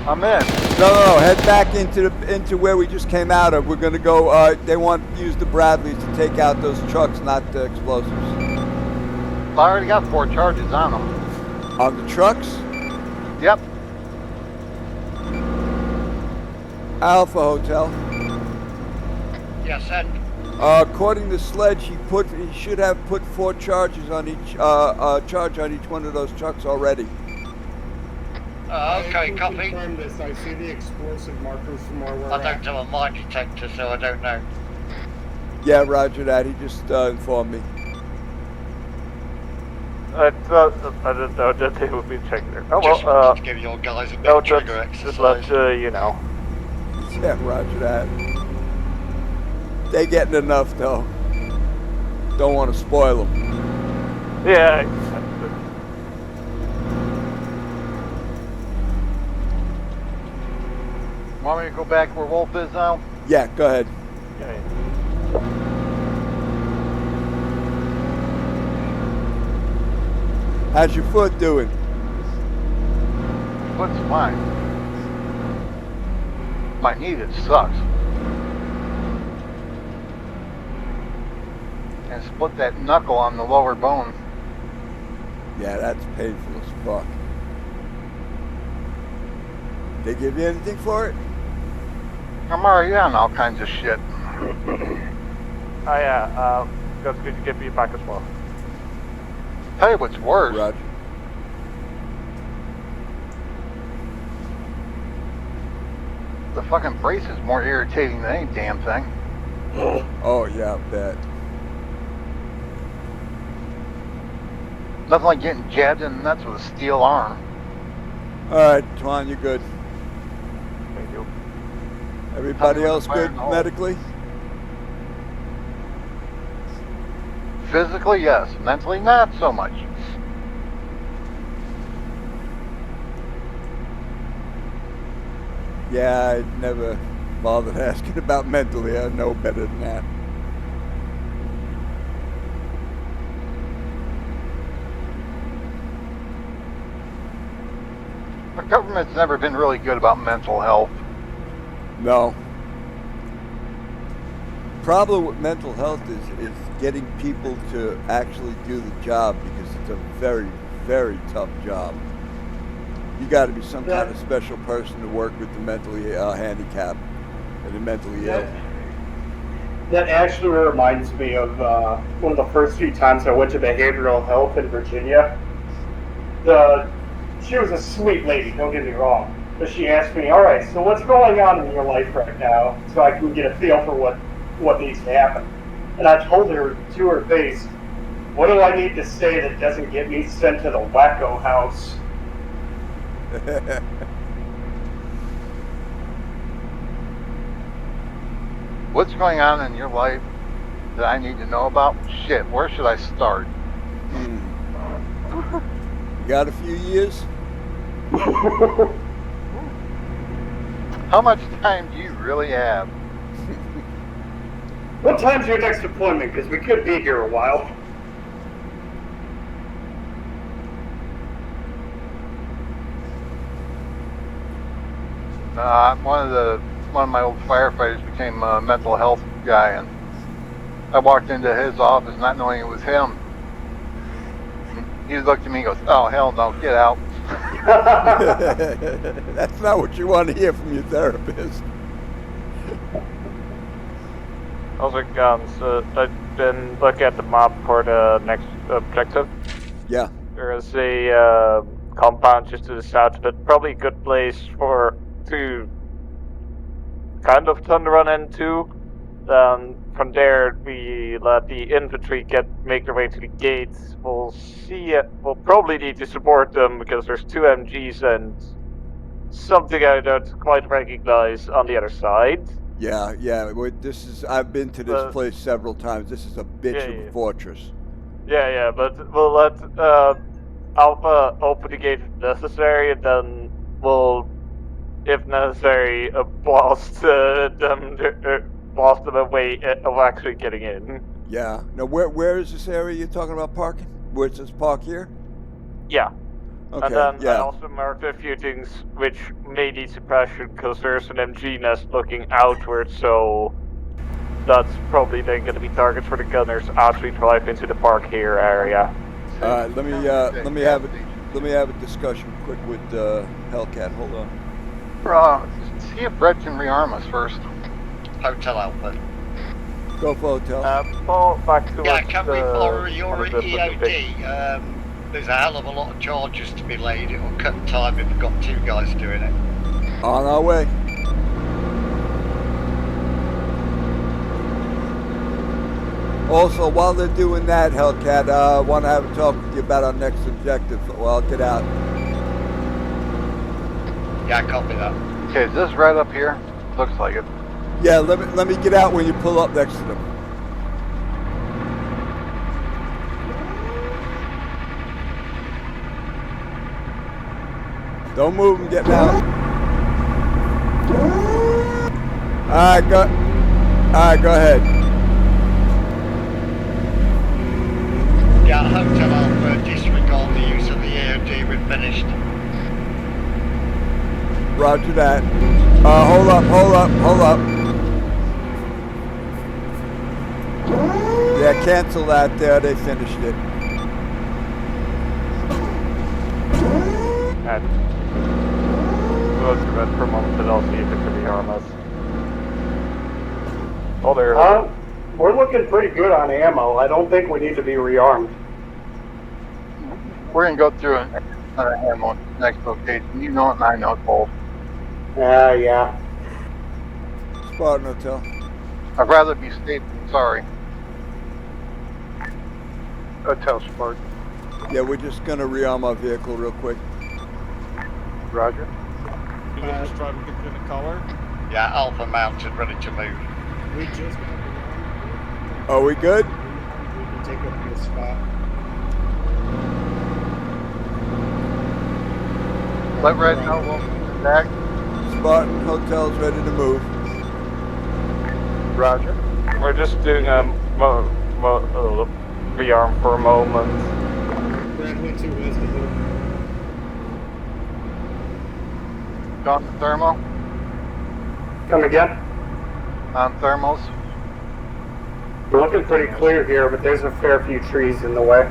I'm in. No, head back into where we just came out of. We're gonna go. They want to use the Bradleys to take out those trucks, not the explosives. I already got 4 charges on them. On the trucks. Yep. Alpha Hotel. Yes, and According to Sledge, he should have put 4 charges on each charge on each one of those trucks already. okay, I can copy. confirm this. I see the explosive markers from where we're I at. don't have a mine detector, so I don't know. Yeah, roger that. He just informed me. I didn't know that they would be checking there. Oh Just well, wanted to give your guys a bit no, of trigger just exercise. let you know. Yeah, roger that. They getting enough though. Don't want to spoil them. Yeah. Want me to go back where Wolf is now? Yeah, go ahead. Yeah. How's your foot doing? Foot's fine. My knee just sucks. And split that knuckle on the lower bone. Yeah, that's painful as fuck. They give you anything for it? I'm already on all kinds of shit. Oh yeah. Guys, could you get me back as well? Tell you what's worse. Roger. The fucking brace is more irritating than any damn thing. Oh yeah, I bet. Nothing like getting jabbed in the nuts with a steel arm. All right, Twan, you're good. Thank you. Everybody with else the fire good in the hole. medically? Physically, yes. Mentally, not so much. Yeah, I never bothered asking about mentally. I know better than that. Our government's never been really good about mental health. No. Problem with mental health is getting people to actually do the job, because it's a very, very tough job. You got to be some kind of special person to work with the mentally handicapped and the mentally ill. That actually reminds me of one of the first few times I went to behavioral health in Virginia. She was a sweet lady, don't get me wrong, but she asked me, all right, so what's going on in your life right now, so I can get a feel for what needs to happen. And I told her to her face, what do I need to say that doesn't get me sent to the wacko house? What's going on in your life that I need to know about? Shit, where should I start? You got a few years? How much time do you really have? What time's your next appointment? Because we could be here a while. One of my old firefighters became a mental health guy, and I walked into his office not knowing it was him. He looked at me and goes, "Oh hell no, get out." That's not what you want to hear from your therapist. How's it going? So I've been looking at the map for the next objective. Yeah. There is a compound just to the south of it. Probably a good place to kind of turn run into. From there, we let the infantry make their way to the gates. We'll see it. We'll probably need to support them because there's 2 MGs and something I don't quite recognize on the other side. Yeah. I've been to this place several times. This is a bitch of a fortress. Yeah, but we'll let Alpha open the gate if necessary, and then we'll, if necessary, blast them away of actually getting in. Yeah. Now, where is this area you're talking about parking? Where it says park here? Yeah. Okay. And then I also marked a few things which may need suppression because there's an MG nest looking outward, so that's probably then going to be targets for the gunners as we drive into the park here area. All right. Let me have a discussion quick with Hellcat. Hold on. See if Brett can rearm us first. Hotel Alpha. Go for hotel. Fall back to Yeah, can we borrow your EOD? There's a hell of a lot of charges to be laid. It'll cut time if we've got 2 guys doing it. On our way. Also, while they're doing that, Hellcat, I want to have a talk with you about our next objective. Well, I'll get out. Yeah, copy that. Okay, is this right up here? Looks like it. Yeah, let me get out when you pull up next to them. Don't move, I'm getting out. Alright, go ahead. Yeah, Hotel Alpha, disregard the use of the EOD, we're finished. Roger that. Hold up. Yeah, cancel that there, they finished it. We'll go for a moment, but I'll see if it can rearm us. Oh, there. We're looking pretty good on ammo. I don't think we need to be rearmed. We're gonna go through another ammo next location. You know it and I know it both. Yeah. Spartan Hotel. I'd rather be safe than sorry. Hotel Spartan. Yeah, we're just gonna rearm our vehicle real quick. Roger. You just try to get in the color? Yeah, Alpha mounted, ready to move. We just got the Are we good? We can take up your spot. Let Red know we'll be back. Spartan Hotel's ready to move. Roger. We're just doing a rearm for a moment. Bradley 2 has the hook. On the thermal? Come again? On thermals? We're looking pretty clear here, but there's a fair few trees in the way.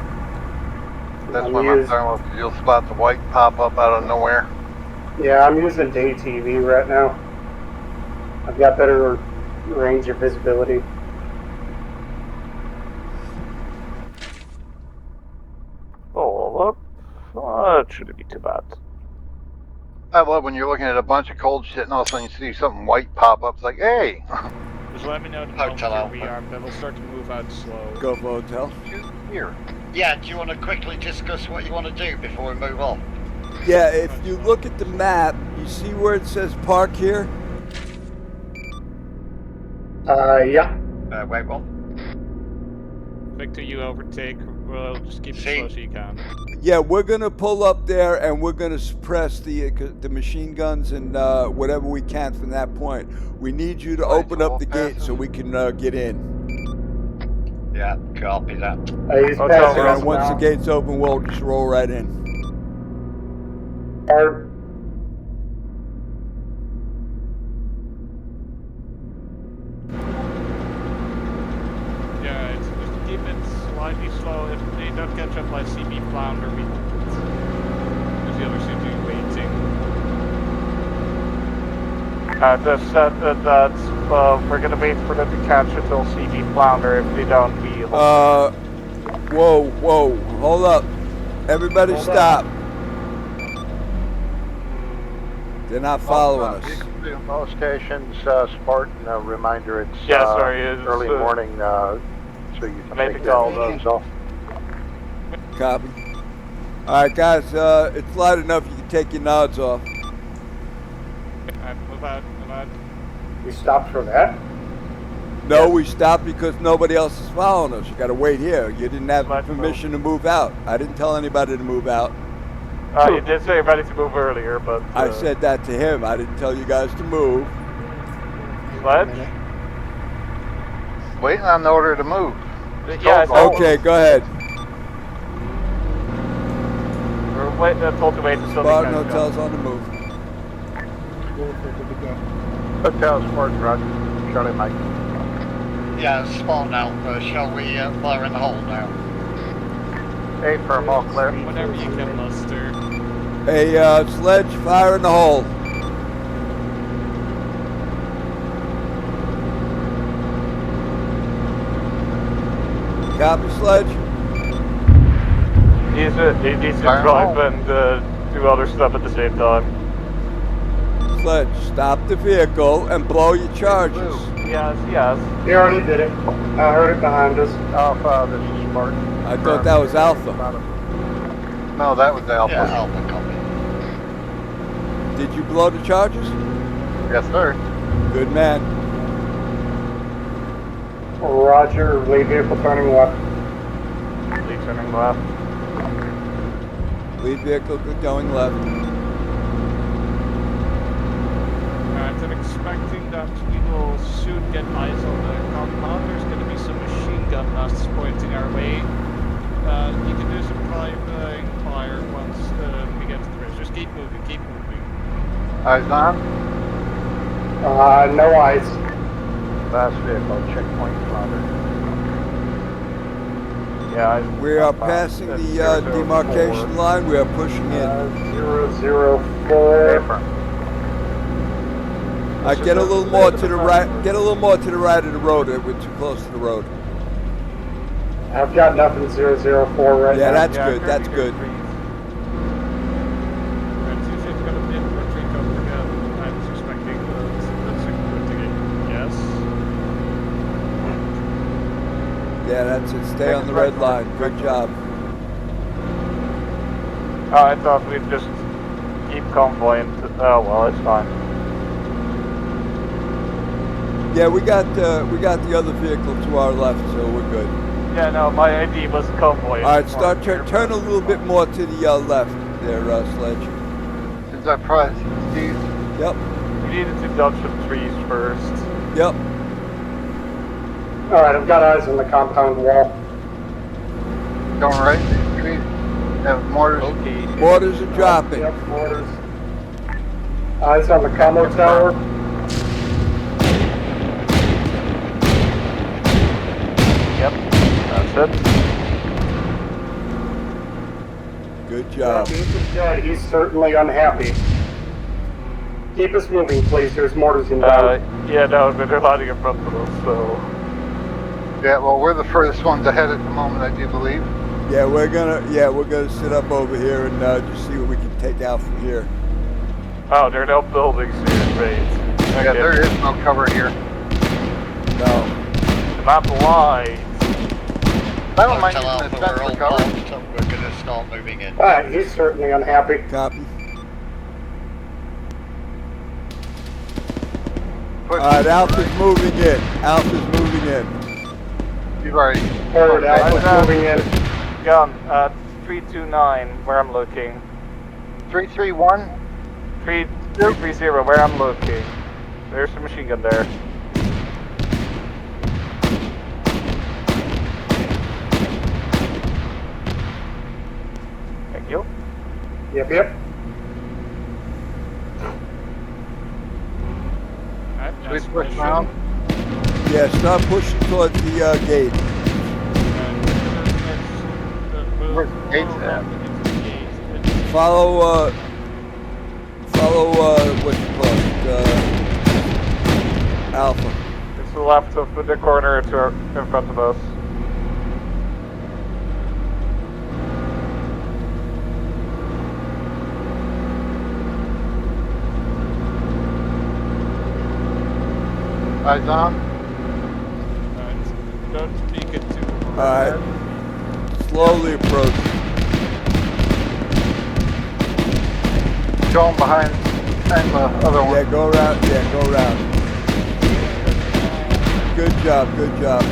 That's when my thermals, you'll spot the white pop up out of nowhere. Yeah, I'm using day TV right now. I've got better range of visibility. Oh, look. Oh, it shouldn't be too bad. I love when you're looking at a bunch of cold shit and all of a sudden you see something white pop up. It's like, hey! Just let me know the moment you're rearmed, then we'll start to move out slow. Go for hotel. Here. Yeah, do you want to quickly discuss what you want to do before we move on? Yeah, if you look at the map, you see where it says park here? Yeah. Wait, what? Victor, you overtake. Well, just keep it slow so you can. Yeah, we're gonna pull up there and we're gonna suppress the machine guns and whatever we can from that point. We need you to open up the gate so we can get in. Yeah, copy that. He's passing us And once now. the gate's open, we'll just roll right in. Art. Yeah, it's just keep it slightly slow. If they don't catch up like CB Flounder, because the others seem to be waiting. They've said that we're gonna wait for them to catch it till CB Flounder. If they don't, we whoa, hold up. Everybody stop. They're not following us. All stations, Spartan, a reminder it's early morning, so you can take the engines off. Copy. Alright guys, it's light enough you can take your nods off. Alright, move out. We stopped for that? No, we stopped because nobody else is following us. You gotta wait here. You didn't have permission to move out. I didn't tell anybody to move out. You did say ready to move earlier, but... I said that to him. I didn't tell you guys to move. What? Waiting on the order to move. Yeah, okay, go ahead. We're told to wait until Spartan Hotel's on the move. Hotel Spartan, Roger. Charlie Mike. Yeah, Spartan Alpha. Shall we fire in the hole now? Hey, firm, all clear. Whatever you can muster. Hey, Sledge, fire in the hole. Copy, Sledge. He needs to drive and do other stuff at the same time. Sledge, stop the vehicle and blow your charges. Yes. He already did it. I heard it behind us. Alpha, this is Spartan. I thought that was Alpha. No, that was Alpha. Yeah, Alpha, copy. Did you blow the charges? Yes, sir. Good man. Roger, lead vehicle turning left. Lead turning left. Lead vehicle going left. I'm expecting that we will soon get eyes on the compound. There's going to be some machine gun blasts pointing our way. You can do some fire once we get to the bridge. Just keep moving. Eyes on? No eyes. Last vehicle, checkpoint Flounder. Yeah, we are passing the demarcation line. We are pushing in. 004. Get a little more to the right. Get a little more to the right of the road. We're too close to the road. I've got nothing 004 right now. Yeah, that's good. That's good. Yeah, that's it. Stay on the red line. Good job. I thought we'd just keep convoy into... Oh, well, it's fine. Yeah, we got the other vehicle to our left, so we're good. Yeah, no, my ID was convoy. All right, turn a little bit more to the left there, Sledge. Is that press, Steve? Yep. We needed to dodge some trees first. Yep. All right, I've got eyes on the compound wall. Going right into the tree. Have mortars. Okay. Mortars are dropping. Yep, mortars. Eyes on the commo tower. Yep, that's it. Good job. He's dead. He's certainly unhappy. Keep us moving, please. There's mortars inbound. Yeah, no, but they're landing in front of us, so. Yeah, well, we're the furthest ones ahead at the moment, I do believe. Yeah, we're gonna sit up over here and just see what we can take out from here. Oh, there are no buildings here, great. Okay. Yeah, there is no cover here. No. Map lies. I don't mind Hotel using the Alpha, tent we're for all cover. pumped up. We're gonna start moving in. Alright, he's certainly unhappy. Copy. Push. Alpha's moving in. Alpha's moving in. You've already. Forward, Alpha's moving in. Gun, 329, where I'm looking. 331. 330, where I'm looking. There's a machine gun there. Thank you. Yep. Should we push around? Yeah, start pushing towards the gate. Where's the gates at? Follow what you call it, Alpha. It's the left of the corner in front of us. Eyes on. Don't speak it too much. Alright. Slowly approach. Going behind and the other one. Yeah, go around. Yeah, go around. Good job, good job.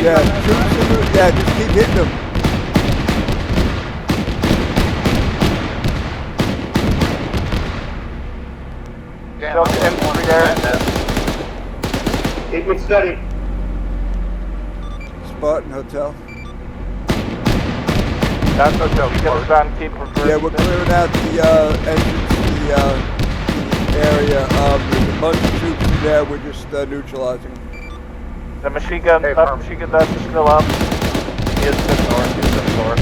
Yeah, just keep hitting them. Damn, Don't I end want over to there. Keep it steady. Spartan Hotel. That's okay. We got a stand keep reverse. Yeah, we're clearing out the entrance to the area. There's a bunch of troops in there. We're just neutralizing. The machine gun, machine gun that's still up. He is to the north. He is to the north.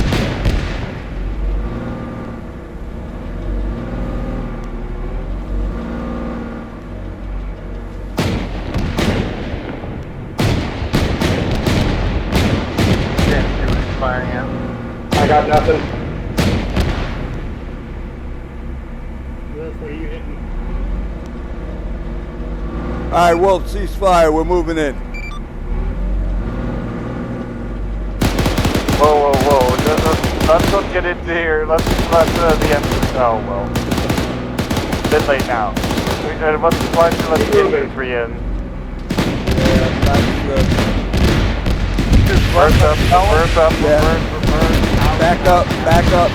Firing out. I got nothing. Wolf, what are you hitting? Alright, Wolf, ceasefire. We're moving in. Whoa. Let's not get into here. Let's let the entrance. Oh, well. Bit late now. Why should let's get infantry in? Yeah, that's Reverse up. Yeah. Reverse. back up.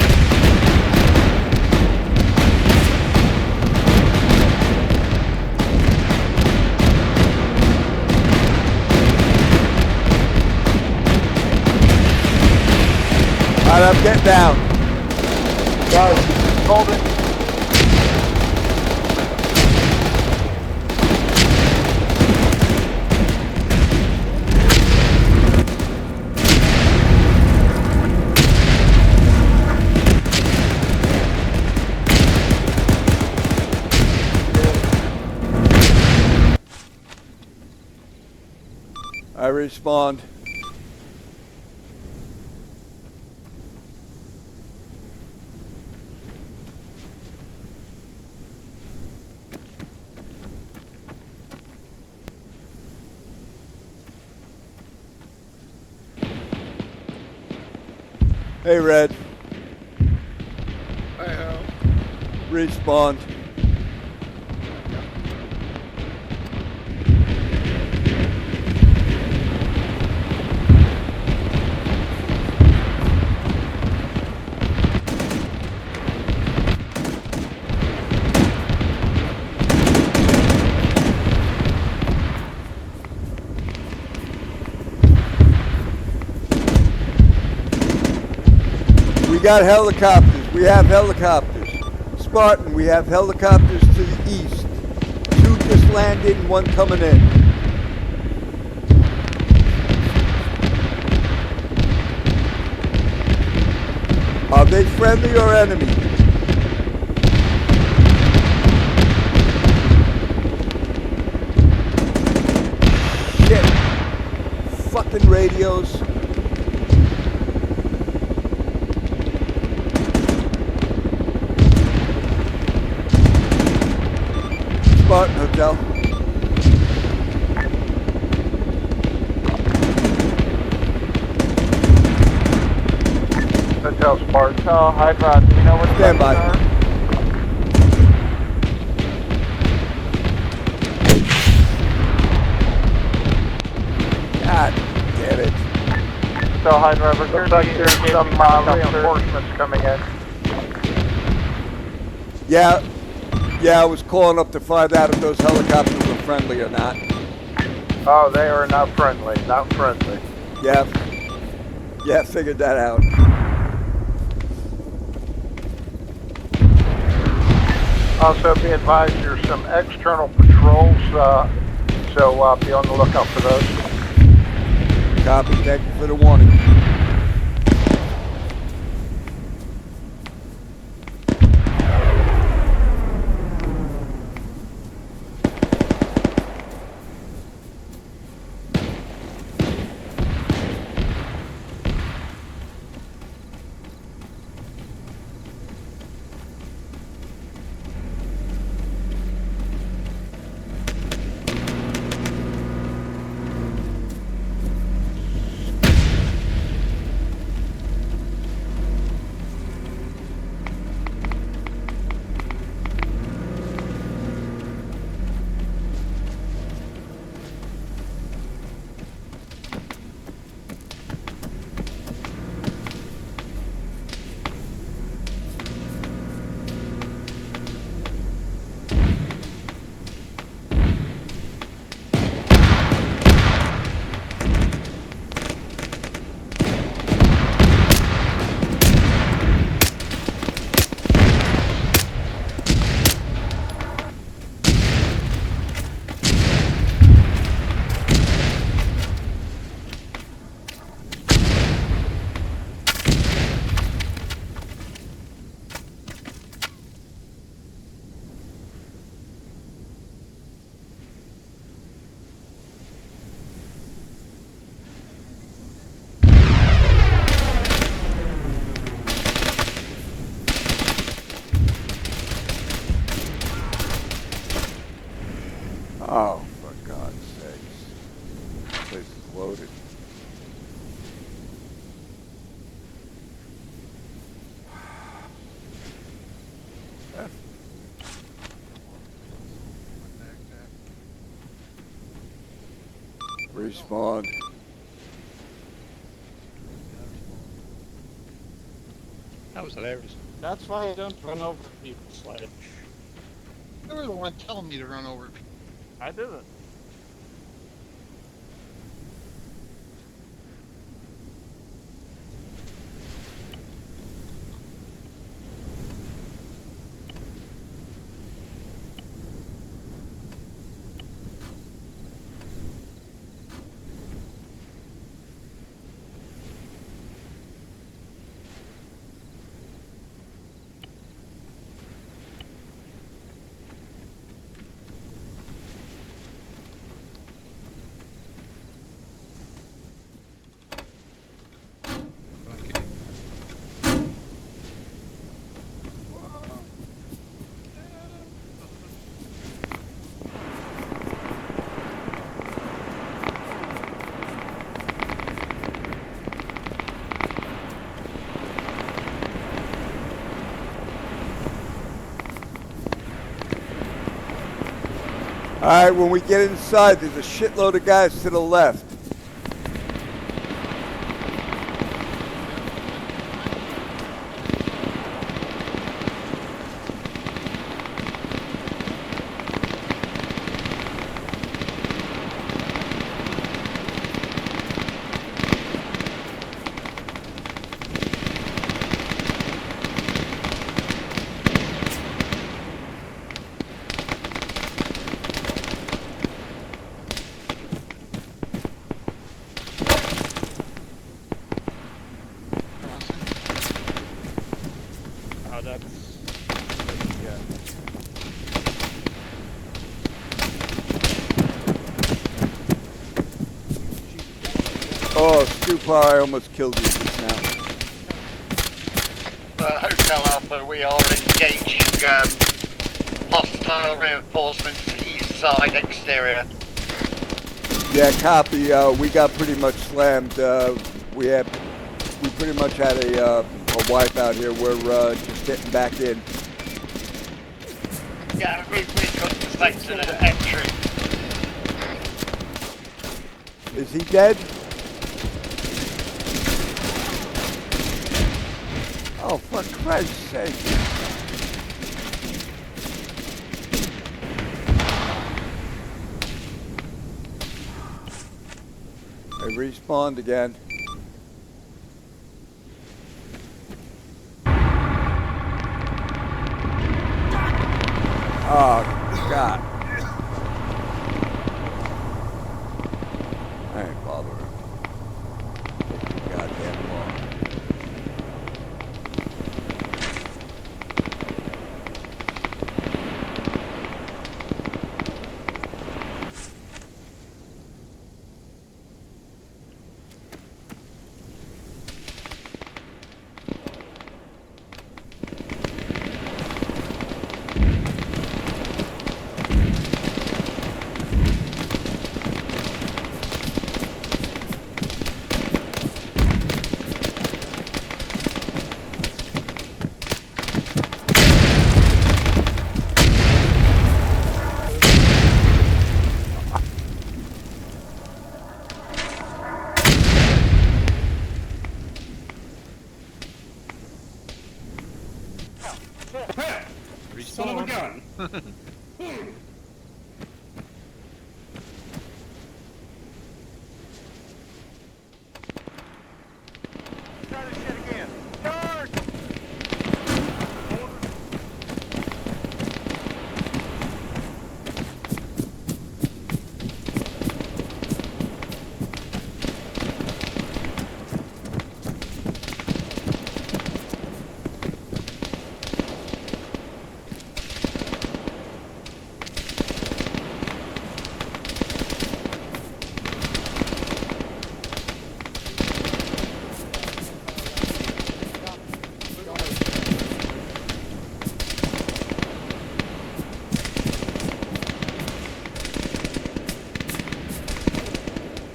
Alright, I'm getting down. Go. Hold it. I respond. Hey, Red. Hi-ho. Respawn. got helicopters. We have helicopters. Spartan, we have helicopters to the east. 2 just landed and 1 coming in. Are they friendly or enemy? Shit. Fucking radios. Spartan Hotel. Hotel Spartan. Hydra, do you know where the Stand by. are? God damn it. Hotel Hydra, Looks like there's some reinforcements coming in. Yeah, I was calling up to find out if those helicopters were friendly or not. Oh, they are not friendly. Not friendly. Yeah, figured that out. Also, be advised there's some external patrols, so be on the lookout for those. Copy, thank you for the warning. Oh, for God's sakes. This place is loaded. Respawn. That was hilarious. That's why I don't run over people, Sledge. You were the one telling me to run over people. I didn't. All right, when we get inside, there's a shitload of guys to the left. that's yeah. Oh, Stupar, I almost killed you just now. Hotel Alpha, we are engaging hostile reinforcements east side exterior. Yeah, copy. We got pretty much slammed. We pretty much had a wipeout here. We're just getting back in. Yeah, we got the thanks to the entry. Is he dead? Oh, for Christ's sake. I respawned again. Oh, God. I ain't bothering. Goddamn long. Son of a gun! Try this shit again. Charge!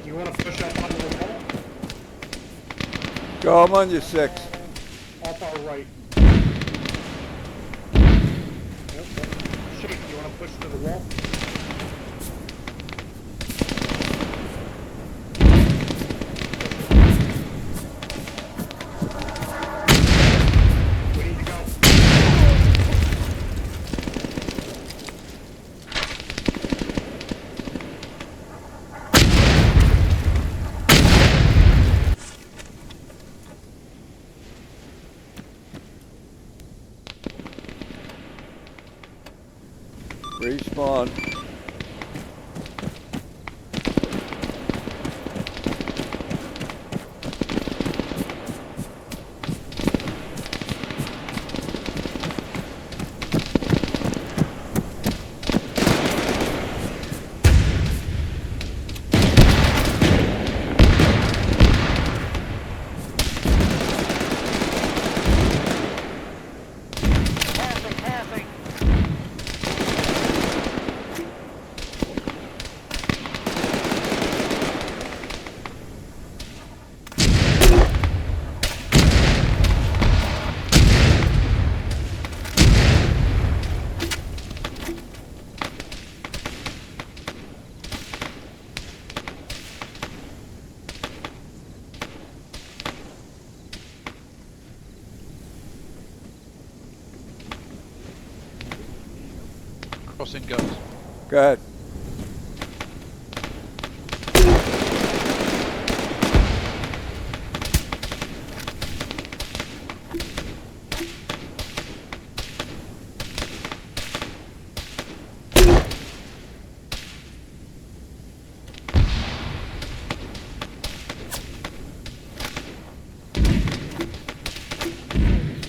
You want to push up onto the wall? Go, I'm on your 6. Off our right. Yep. Shake, you want to push to the wall? We need to go. Respawn. Crossing goes. Go ahead.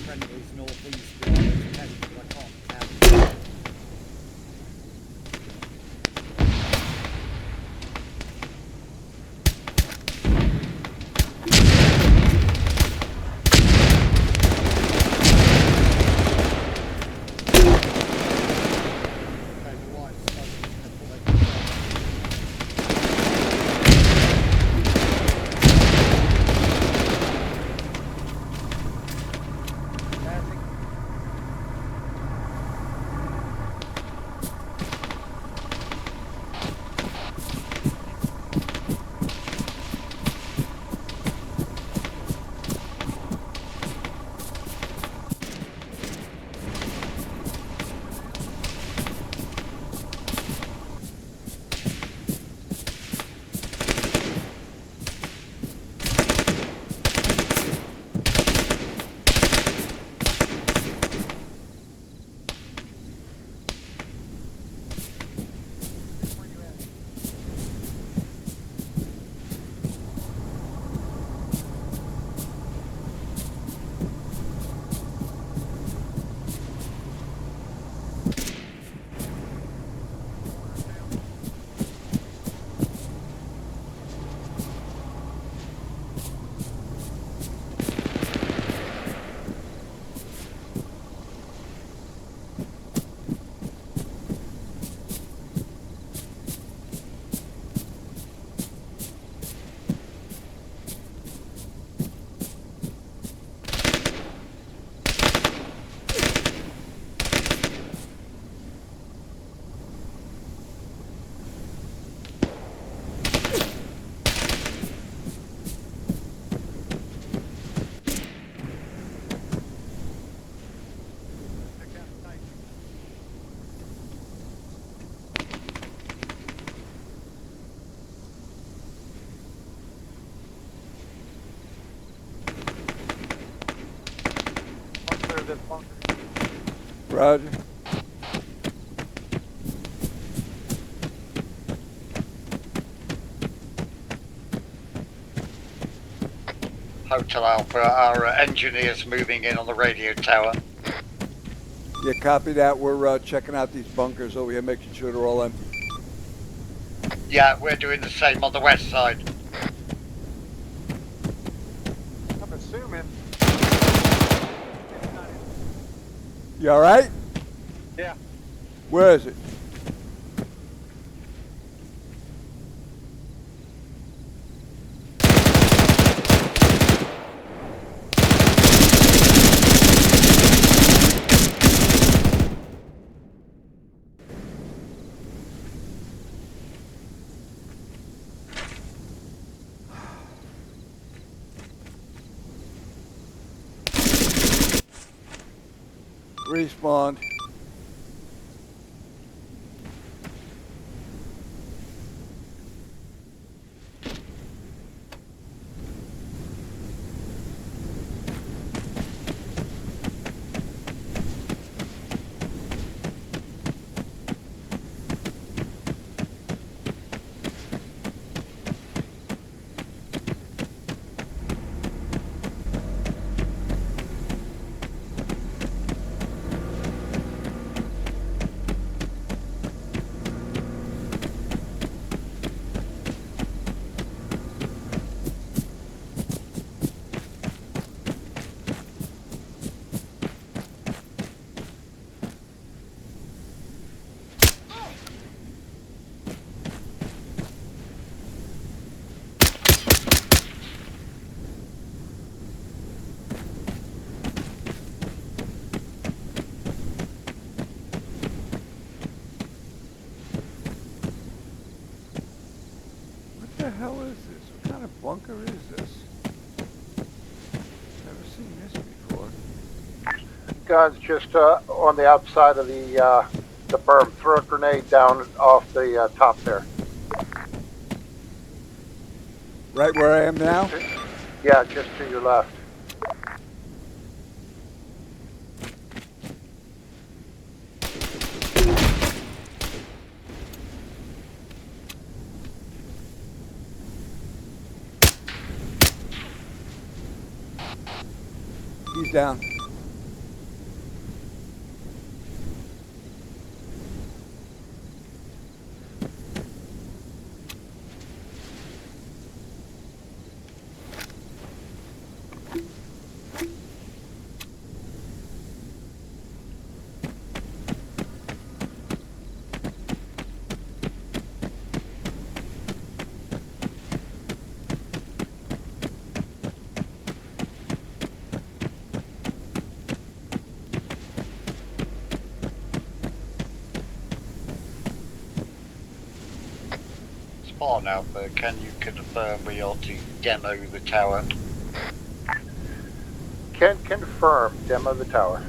Friendly's northeast. Roger. Hotel Alpha, our engineer's moving in on the radio tower. Yeah, copy that. We're checking out these bunkers over here, making sure they're all empty. Yeah, we're doing the same on the west side. I'm assuming. You all right? Yeah. Where is it? Respawn. What the hell is this? What kind of bunker is this? Never seen this before. Guys, just on the outside of the berm. Throw a grenade down off the top there. Right where I am now? Yeah, just to your left. He's down. Spawn Alpha, can you confirm we are to demo the tower? Can confirm. Demo the tower.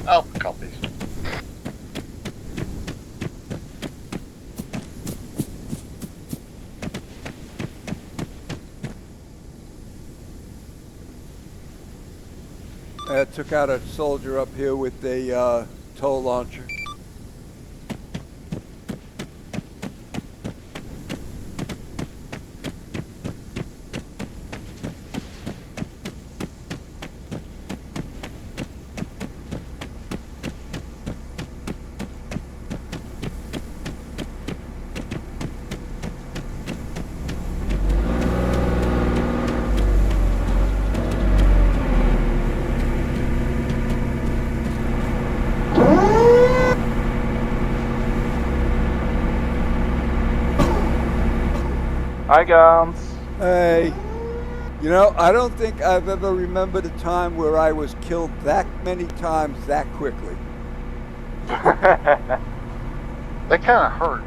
Alpha copies. Took out a soldier up here with a tow launcher. Hi, guns. Hey, you know, I don't think I've ever remembered a time where I was killed that many times that quickly. That kind of hurt.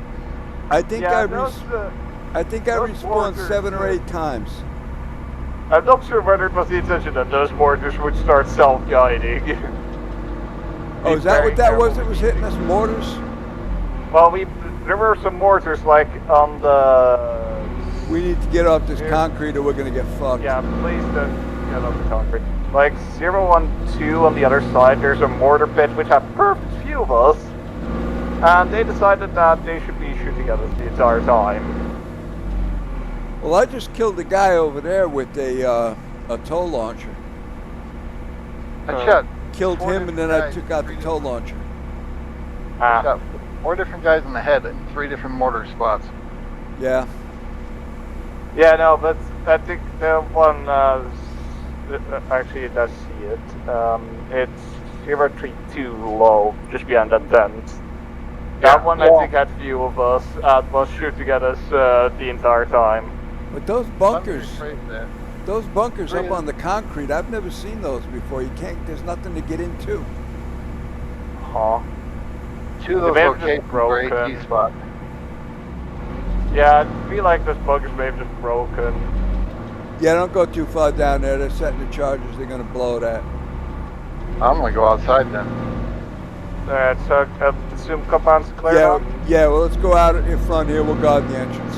I think Yeah, I those respawned mortars 7 or 8 times. I'm not sure whether it was the intention that those mortars would start self-guiding. Oh, is that what that was that was hitting us, mortars? Well, there were some mortars like on the... We need to get off this concrete or we're going to get fucked. Yeah, please don't get off the concrete. like 012 on the other side, there's a mortar pit which had perfect view of us, and they decided that they should be shooting at us the entire time. Well, I just killed a guy over there with a tow launcher. I shot Killed four him, and then different I guys, took out the three tow launcher. I shot 4 different guys in the head in 3 different mortar spots. Yeah. Yeah, no, but I think the one, actually it does see it. It's 032 low, just behind that tent. That one I think had view of us and was shooting at us the entire time. But those bunkers up on the concrete, I've never seen those before. You can't, there's nothing to get into. Huh. 2 of those locations were AT spots. Yeah, I feel like those bunkers may have just broken. Yeah, don't go too far down there. They're setting the charges. They're going to blow that. I'm going to go outside then. Alright, so I assume compound's clear now? Yeah, well, let's go out in front here. We'll guard the entrance.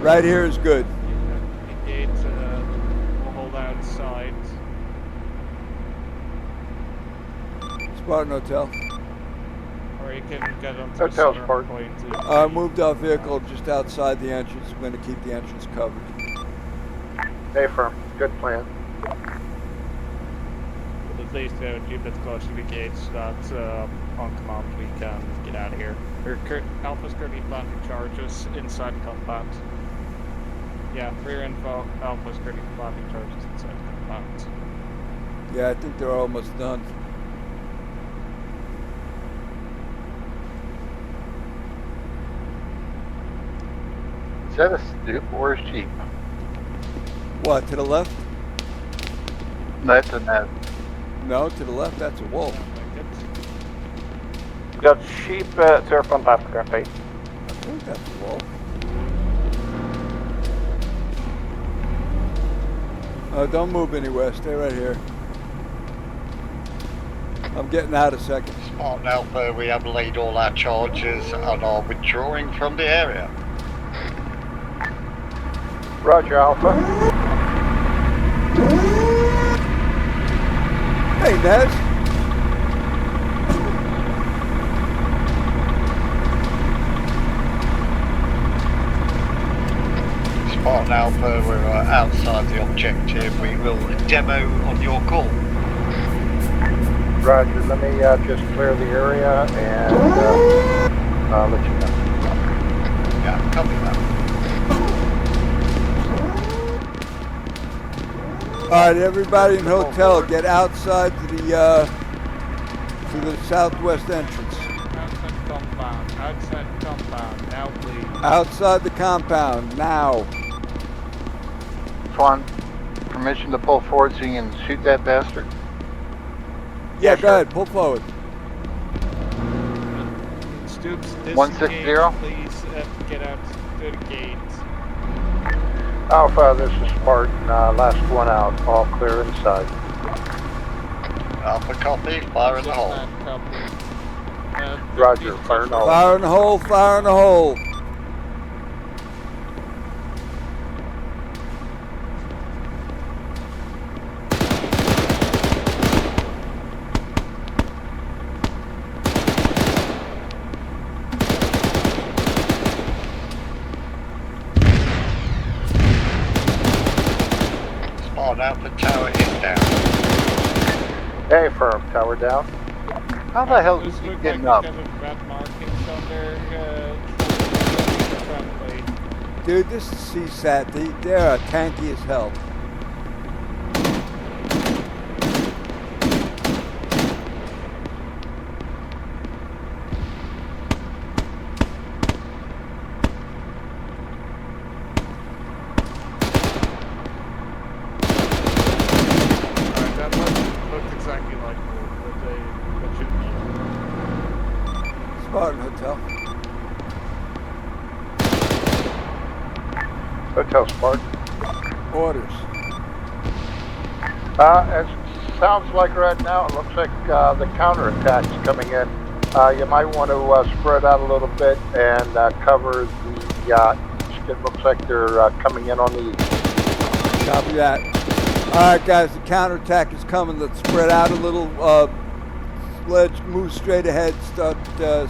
Right here is good. The gate, we'll hold outside. Spartan Hotel. Or you can get onto Hotel's the center part. point. Moved our vehicle just outside the entrance. We're going to keep the entrance covered. Hey, firm. Good plan. But at least keep it close to the gates so that on command we can get out of here. Alpha's currently planting charges inside the compound. Yeah, rear info, Alpha's currently planting charges inside the compound. Yeah, I think they're almost done. Is that a stoop or a sheep? What, to the left? That's a net. No, to the left, that's a wolf. We got sheep to our front left currently. I think that's a wolf. Don't move anywhere. Stay right here. I'm getting out a second. Spartan Alpha, we have laid all our charges and are withdrawing from the area. Roger, Alpha. Hey, Nez. Spartan Alpha, we're outside the objective. We will demo on your call. Roger, let me just clear the area and I'll let you know. Yeah, copy that. All right, everybody in hotel, get outside to the southwest entrance. Outside compound, now please. Outside the compound, now. Twan, permission to pull forward so you can shoot that bastard? Yeah, go ahead, pull forward. Stoops, 160? Please get out to the gate. Alpha, this is Spartan. Last one out. All clear inside. Alpha copy, fire in the hole. Roger, fire in the hole. Fire in the hole, fire in the hole. Alpha tower is down. Hey, firm. Tower down. How the hell is he getting up? Dude, this is CSAT. They're tanky as hell. Spartan Hotel. Hotel Spartan. Orders. It sounds like right now it looks like the counterattack's coming in. You might want to spread out a little bit and cover the east. It looks like they're coming in on the east. Copy that. Alright guys, the counterattack is coming. Let's spread out a little. Let's move straight ahead, start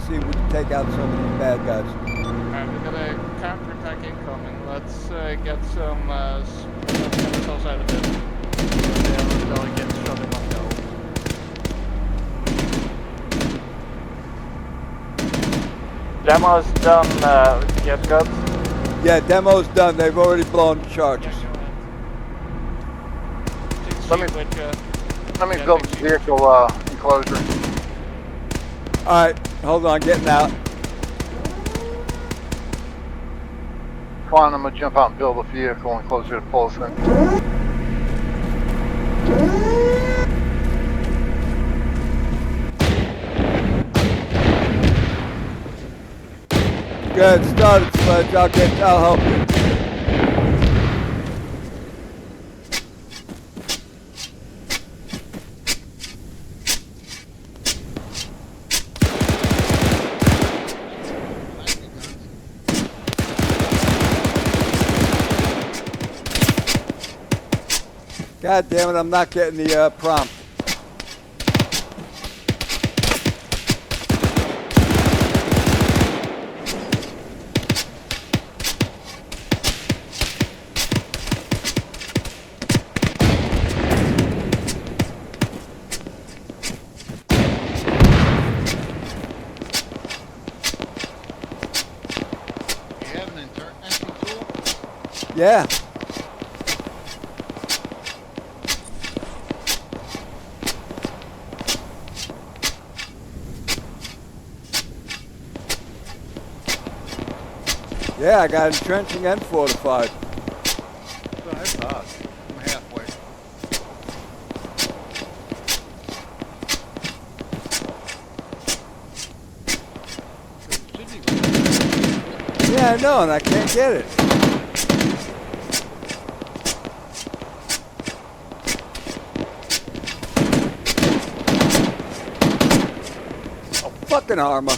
see if we can take out some of these bad guys. Alright, we got a counterattack incoming. Let's get some chemicals out of it. They'll get shot in one go. Demo's done, yet got? Yeah, demo's done. They've already blown charges. Let me build the vehicle enclosure. Alright, hold on, getting out. Fine, I'm gonna jump out and build a vehicle enclosure to pull us in. Good, started Sledge. I'll help you. God damn it, I'm not getting the prompt. You have an entry tool? Yeah. Yeah, I got entrenching and fortified. I'm halfway. Yeah, I know, and I can't get it. Oh, fucking armor.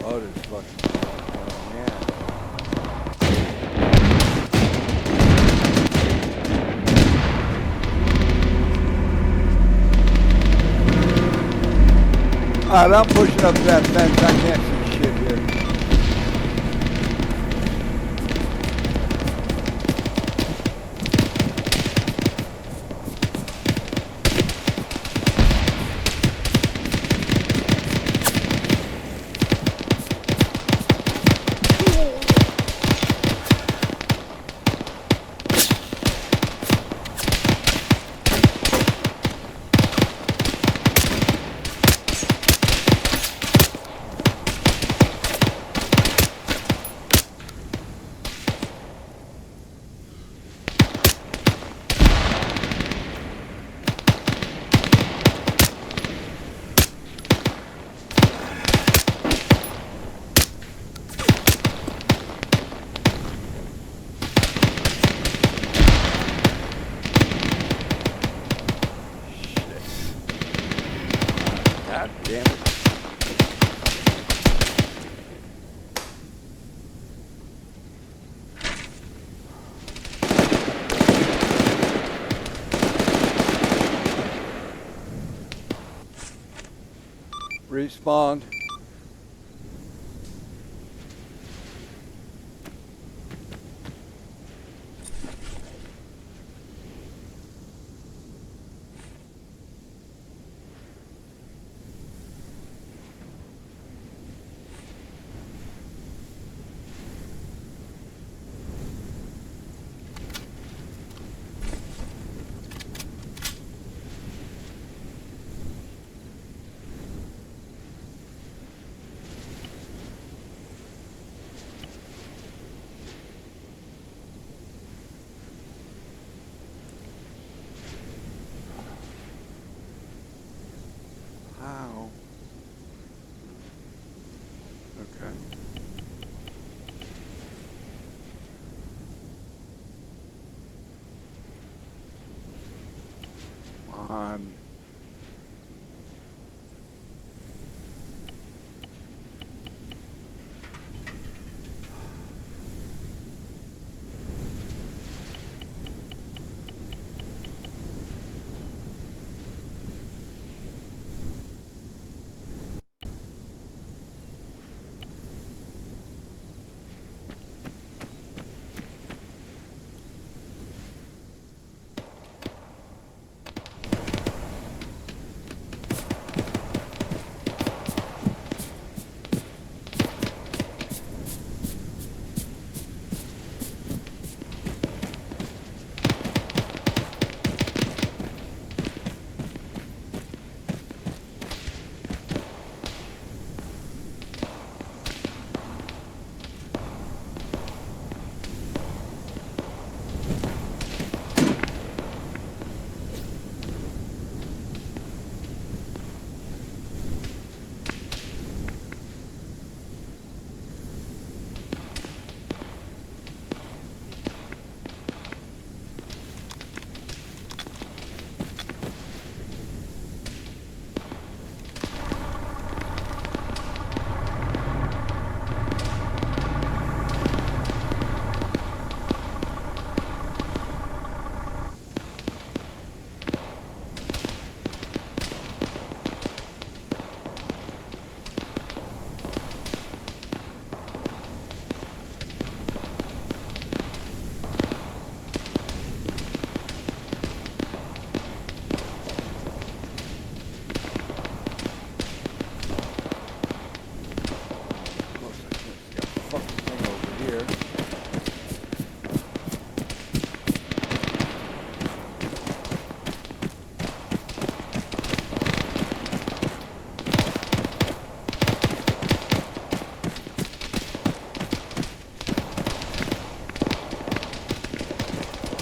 Oh, this fucking... Oh, yeah. Alright, I'm pushing up to that fence. I can't see shit here. God damn it. Respawn.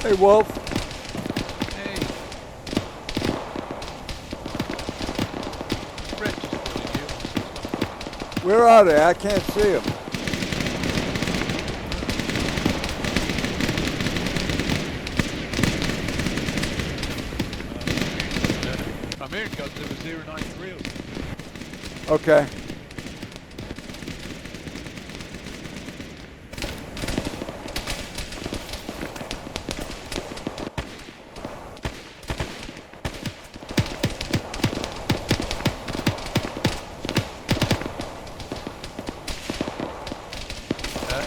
Hey, Wolf. Hey. Brett just spotted you on 615. Where are they? I can't see them. I'm hearing Godzilla 093 or something. Okay.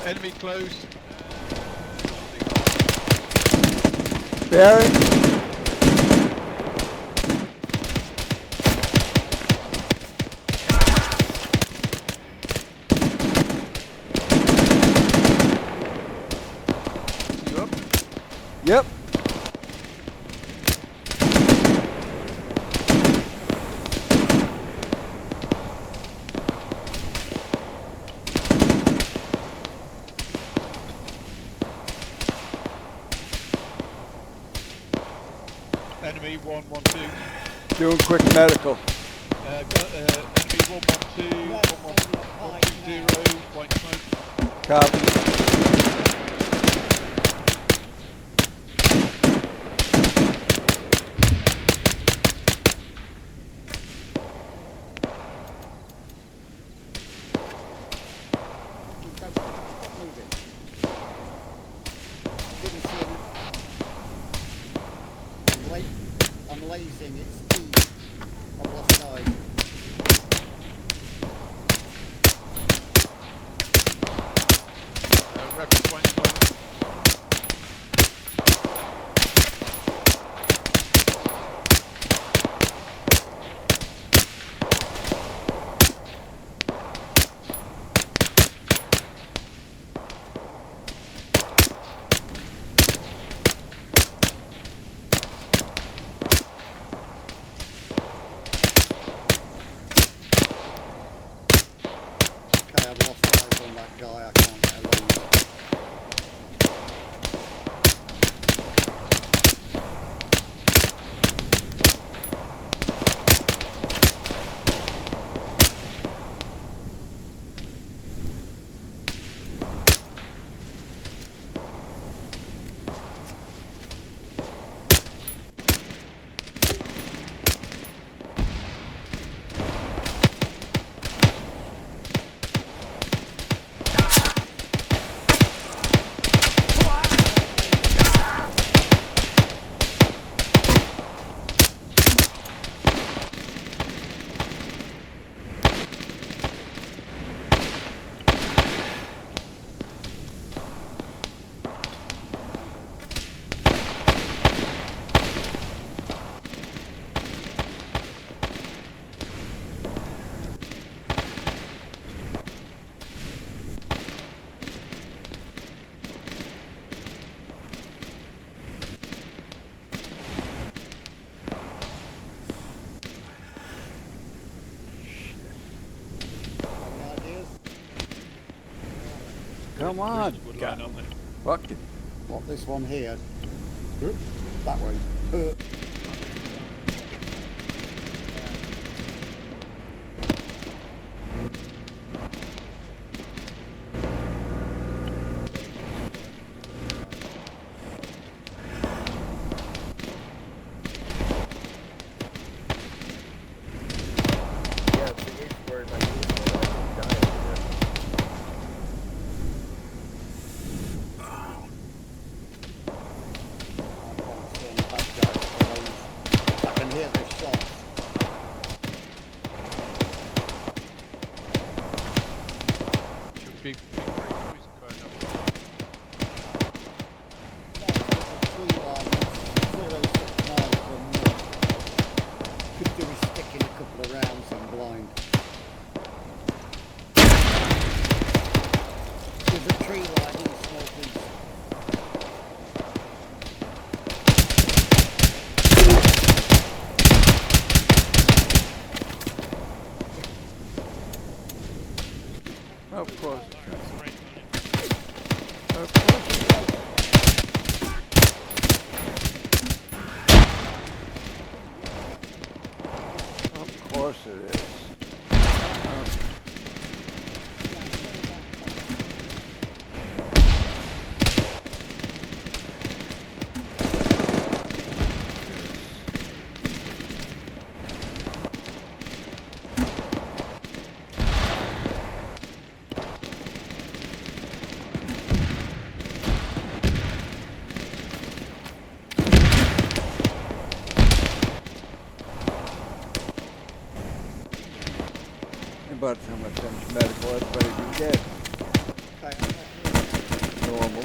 Enemy close. Barry? You up? Yep. Enemy 112. Doing quick medical. Enemy 112, 120, white smoke. Copy. I'm lazing, it's E. I've lost eyes. Reference white smoke. Okay, I've lost eyes on that guy, I can't get a laser. Any ideas? Come on. Wood line on there. Fuck it. What, this one here? Oop, that way. I can hear the shots. Should be big noise going up. Tree line, 0.6 miles from me. Could do with sticking a couple of rounds in blind. There's a tree line in the northeast. Of course. Of course. course it is. About how much medical everybody can get. Normal.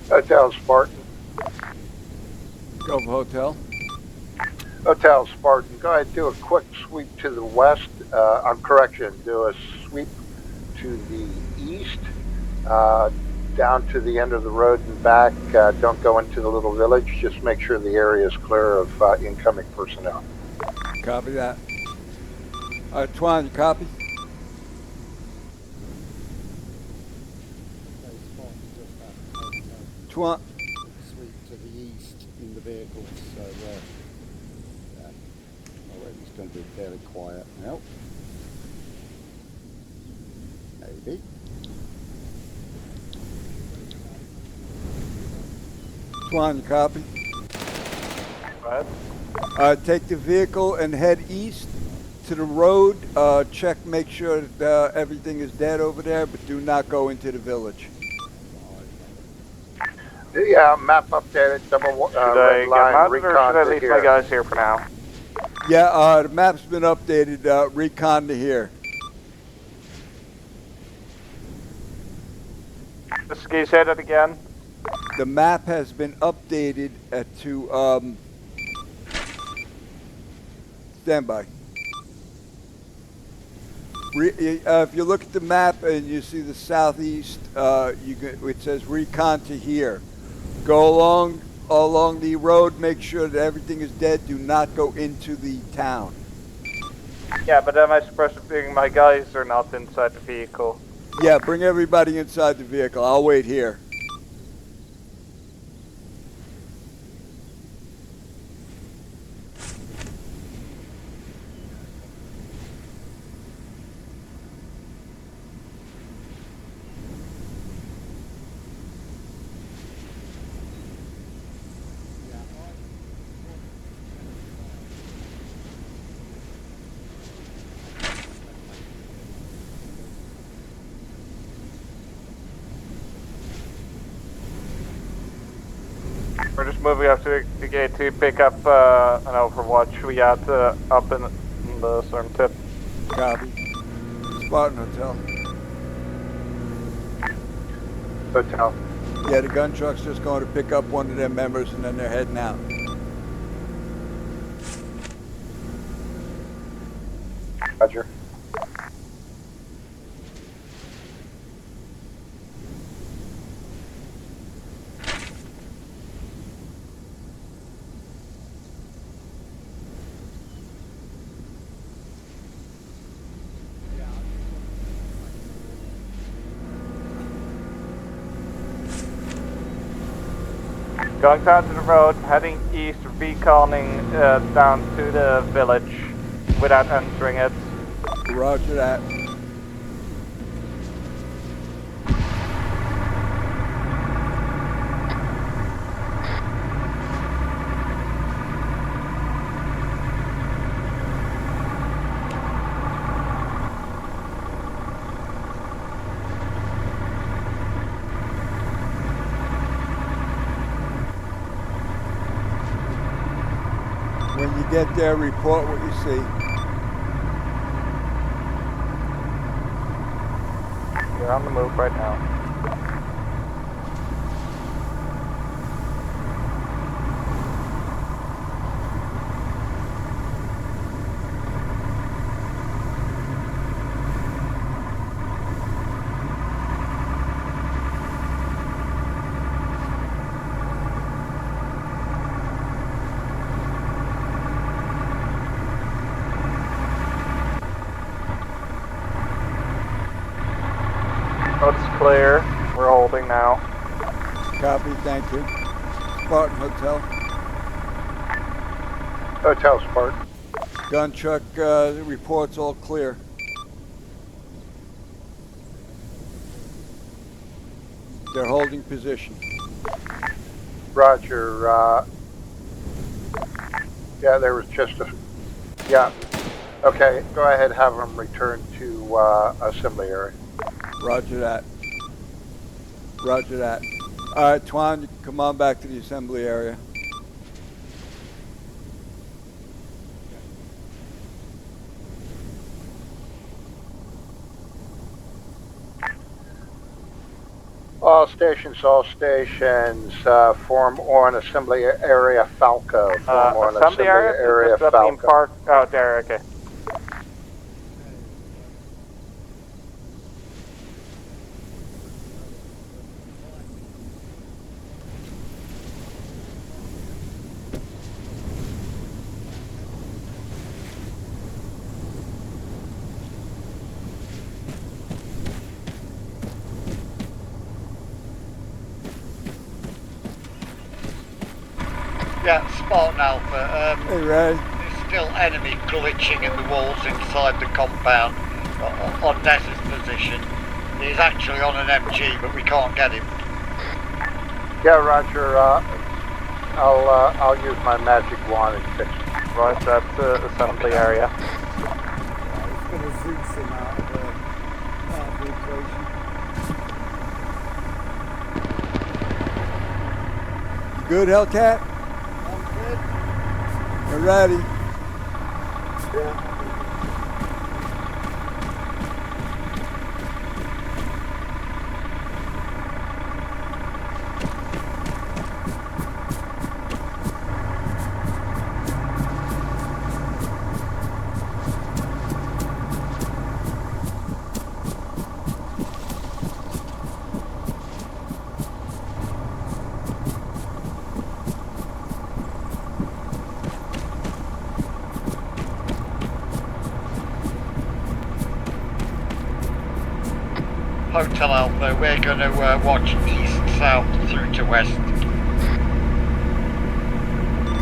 Hotel Spartan. Go for hotel. Hotel Spartan, go ahead, do a quick sweep to the west. Correction, do a sweep to the east, down to the end of the road and back. Don't go into the little village. Just make sure the area is clear of incoming personnel. Copy that. Twan, you copy? Twan. Sweep to the east in the vehicles, so yeah. It's going to be fairly quiet now. Maybe. Twan, you copy? Go ahead. Take the vehicle and head east to the road. Check, make sure that everything is dead over there, but do not go into the village. Yeah, map updated, double Should I red get line, mounted or recon should I to leave here. my guys here for now? Yeah, the map's been updated. Recon to here. Can you say that again? The map has been updated to standby. If you look at the map and you see the southeast, it says recon to here. Go along the road, make sure that everything is dead. Do not go into the town. Yeah, but am I supposed to bring my guys or not inside the vehicle? Yeah, bring everybody inside the vehicle. I'll wait here. We're just moving up to the gate to pick up an overwatch we had up in the southern tip. Copy. Spartan Hotel. Hotel. Yeah, the gun truck's just going to pick up one of their members and then they're heading out. Roger. Going down to the road, heading east, reconning down to the village without entering it. Roger that. When you get there, report what you see. We're on the move right now. Road's clear. We're holding now. Copy, thank you. Spartan Hotel. Hotel Spartan. Gun truck reports all clear. They're holding position. Roger. Yeah, there was just a... Yeah. Okay, go ahead, have them return to assembly area. Roger that. Roger that. All right, Twan, you can come on back to the assembly area. All stations, form on assembly area Falco. Form on Assembly area? Just that being Falco. parked out there, okay. Yeah, Spartan Alpha. Hey, Ray. There's still enemy glitching in the walls inside the compound on Nez's position. He's actually on an MG, but we can't get him. Yeah, Roger. I'll use my magic wand and fix it. Right, that's the assembly area. It's going to Zeus him out of the equation. Good, Hellcat? I'm good. Alrighty. Hotel Alpha, we're going to watch east-south through to west.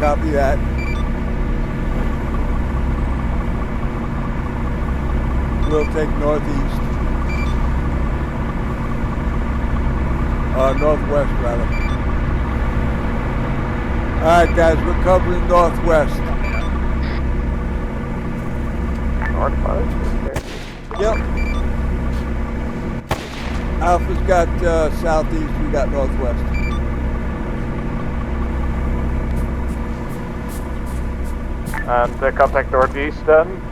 Copy that. We'll take northeast. Northwest, rather. Alright, guys, we're covering northwest. Northwest? Okay. Yep. Alpha's got southeast, we got northwest. And contact northeast then?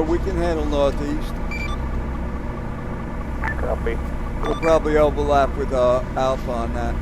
We can handle northeast. Copy. We'll probably overlap with Alpha on that.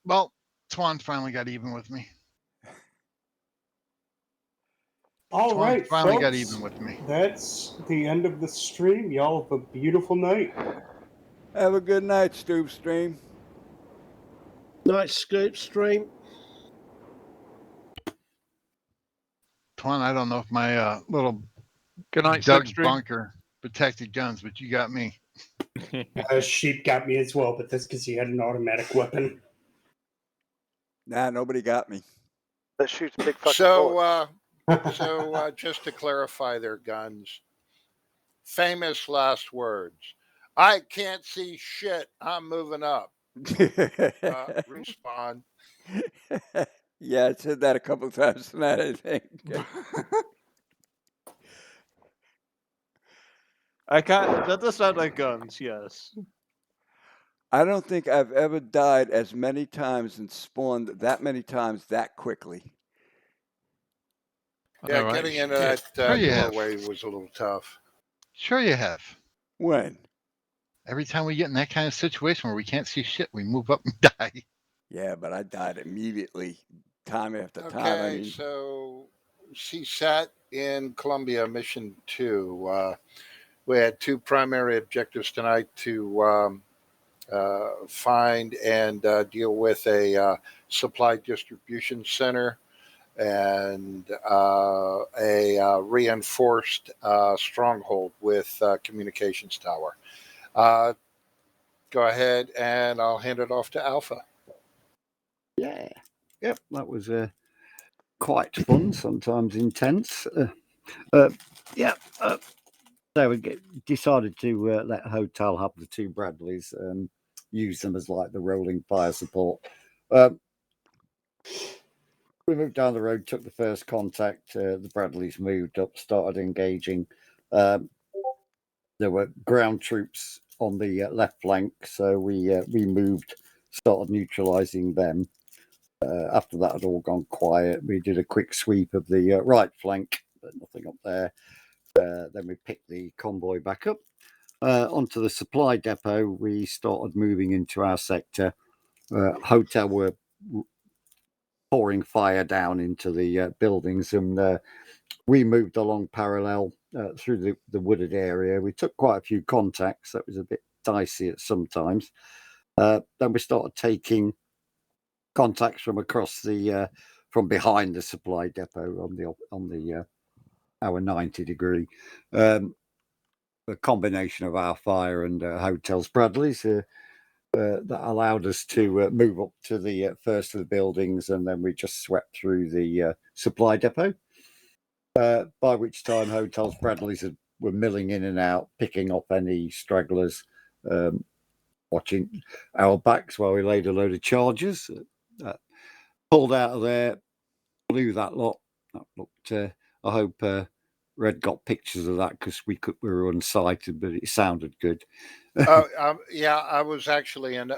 Well, Twan finally got even with me. All Twan right, finally folks. got even with me. That's the end of the stream. Y'all have a beautiful night. Have a good night, Stoop Stream. Night, Scoop Stream. Twan, I don't know if my little Good night, Doug Slipstream. bunker protected guns, but you got me. Sheep got me as well, but that's because he had an automatic weapon. Nah, nobody got me. That shoots big fucking bullets. So just to clarify their guns, famous last words. I can't see shit. I'm moving up. Respawn. Yeah, I said that a couple times tonight, I think. That does sound like guns, yes. I don't think I've ever died as many times and spawned that many times that quickly. Yeah, All right, getting into shit. that Sure you have. doorway was a little tough. Sure you have. When? Every time we get in that kind of situation where we can't see shit, we move up and die. Yeah, but I died immediately, time after time. I Okay, mean, so CSAT in Colombia, Mission 2. We had two primary objectives tonight to find and deal with a supply distribution center and a reinforced stronghold with communications tower. Go ahead, and I'll hand it off to Alpha. Yeah, yep, that was quite fun, sometimes intense. Yeah, so we decided to let Hotel have the two Bradleys and use them as like the rolling fire support. We moved down the road, took the first contact. The Bradleys moved up, started engaging. There were ground troops on the left flank, so we moved, started neutralising them. After that had all gone quiet, we did a quick sweep of the right flank, but nothing up there. Then we picked the convoy back up. Onto the supply depot, we started moving into our sector. Hotel were pouring fire down into the buildings, and we moved along parallel through the wooded area. We took quite a few contacts. That was a bit dicey at sometimes. Then we started taking contacts from across the from behind the supply depot on the our 90-degree. A combination of our fire and Hotel's Bradleys that allowed us to move up to the first of the buildings, and then we just swept through the supply depot. By which time Hotel's Bradleys were milling in and out, picking up any stragglers, watching our backs while we laid a load of charges. Pulled out of there, blew that lot. That looked. I hope Red got pictures of that because we were unsighted, but it sounded good. Yeah, I was actually in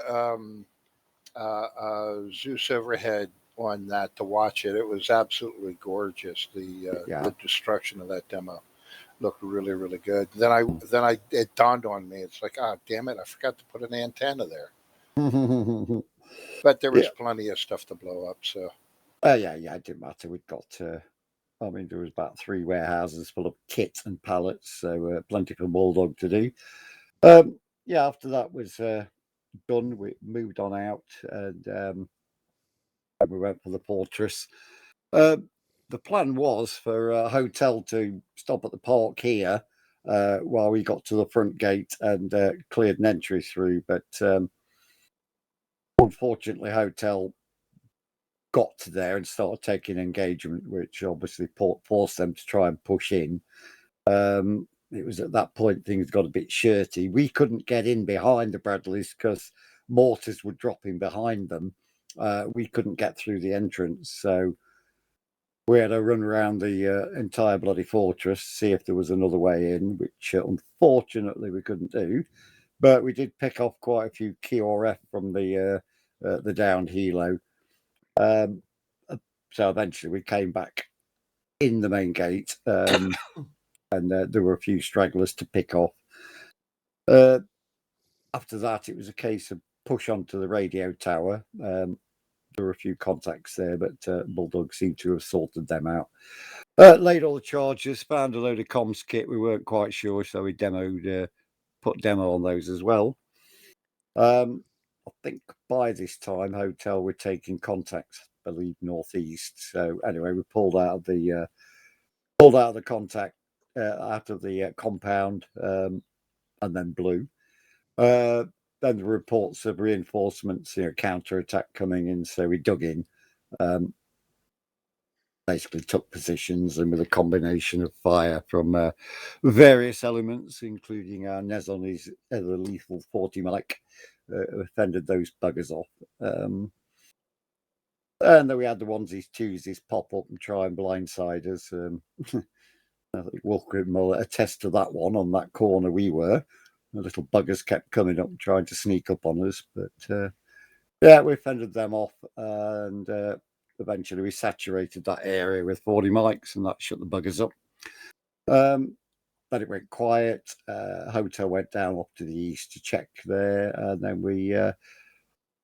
Zeus Overhead on that to watch it. It was absolutely gorgeous. The destruction of that demo looked really, really good. Then it dawned on me. It's like, oh damn it, I forgot to put an antenna there. But there was plenty of stuff to blow up. So. Yeah, it didn't matter. We'd got. I mean, there was about 3 warehouses full of kit and pallets, so plenty for Bulldog to do. Yeah, after that was done, we moved on out, and we went for the fortress. The plan was for a Hotel to stop at the park here while we got to the front gate and cleared an entry through, but unfortunately, Hotel got to there and started taking engagement, which obviously forced them to try and push in. It was at that point things got a bit shirty. We couldn't get in behind the Bradleys because mortars were dropping behind them. We couldn't get through the entrance, so we had to run around the entire bloody fortress, see if there was another way in, which unfortunately we couldn't do. But we did pick off quite a few KRF from the downed helo. So eventually we came back in the main gate, and there were a few stragglers to pick off. After that, it was a case of push onto the radio tower. There were a few contacts there, but Bulldog seemed to have sorted them out. Laid all the charges, found a load of comms kit. We weren't quite sure, so we put demo on those as well. I think by this time, Hotel were taking contacts, I believe, northeast. So anyway, we pulled out of the contact, out of the compound, and then blew. Then the reports of reinforcements, counter-attack coming in. So we dug in, basically took positions, and with a combination of fire from various elements, including our Nezoni's ever lethal 40 mic, fended those buggers off. And then we had the onesies, twosies pop up and try and blindside us. I think Walker will attest to that one on that corner we were. The little buggers kept coming up and trying to sneak up on us. But yeah, we fended them off, and eventually we saturated that area with 40 mics, and that shut the buggers up. Then it went quiet. Hotel went down off to the east to check there, and then we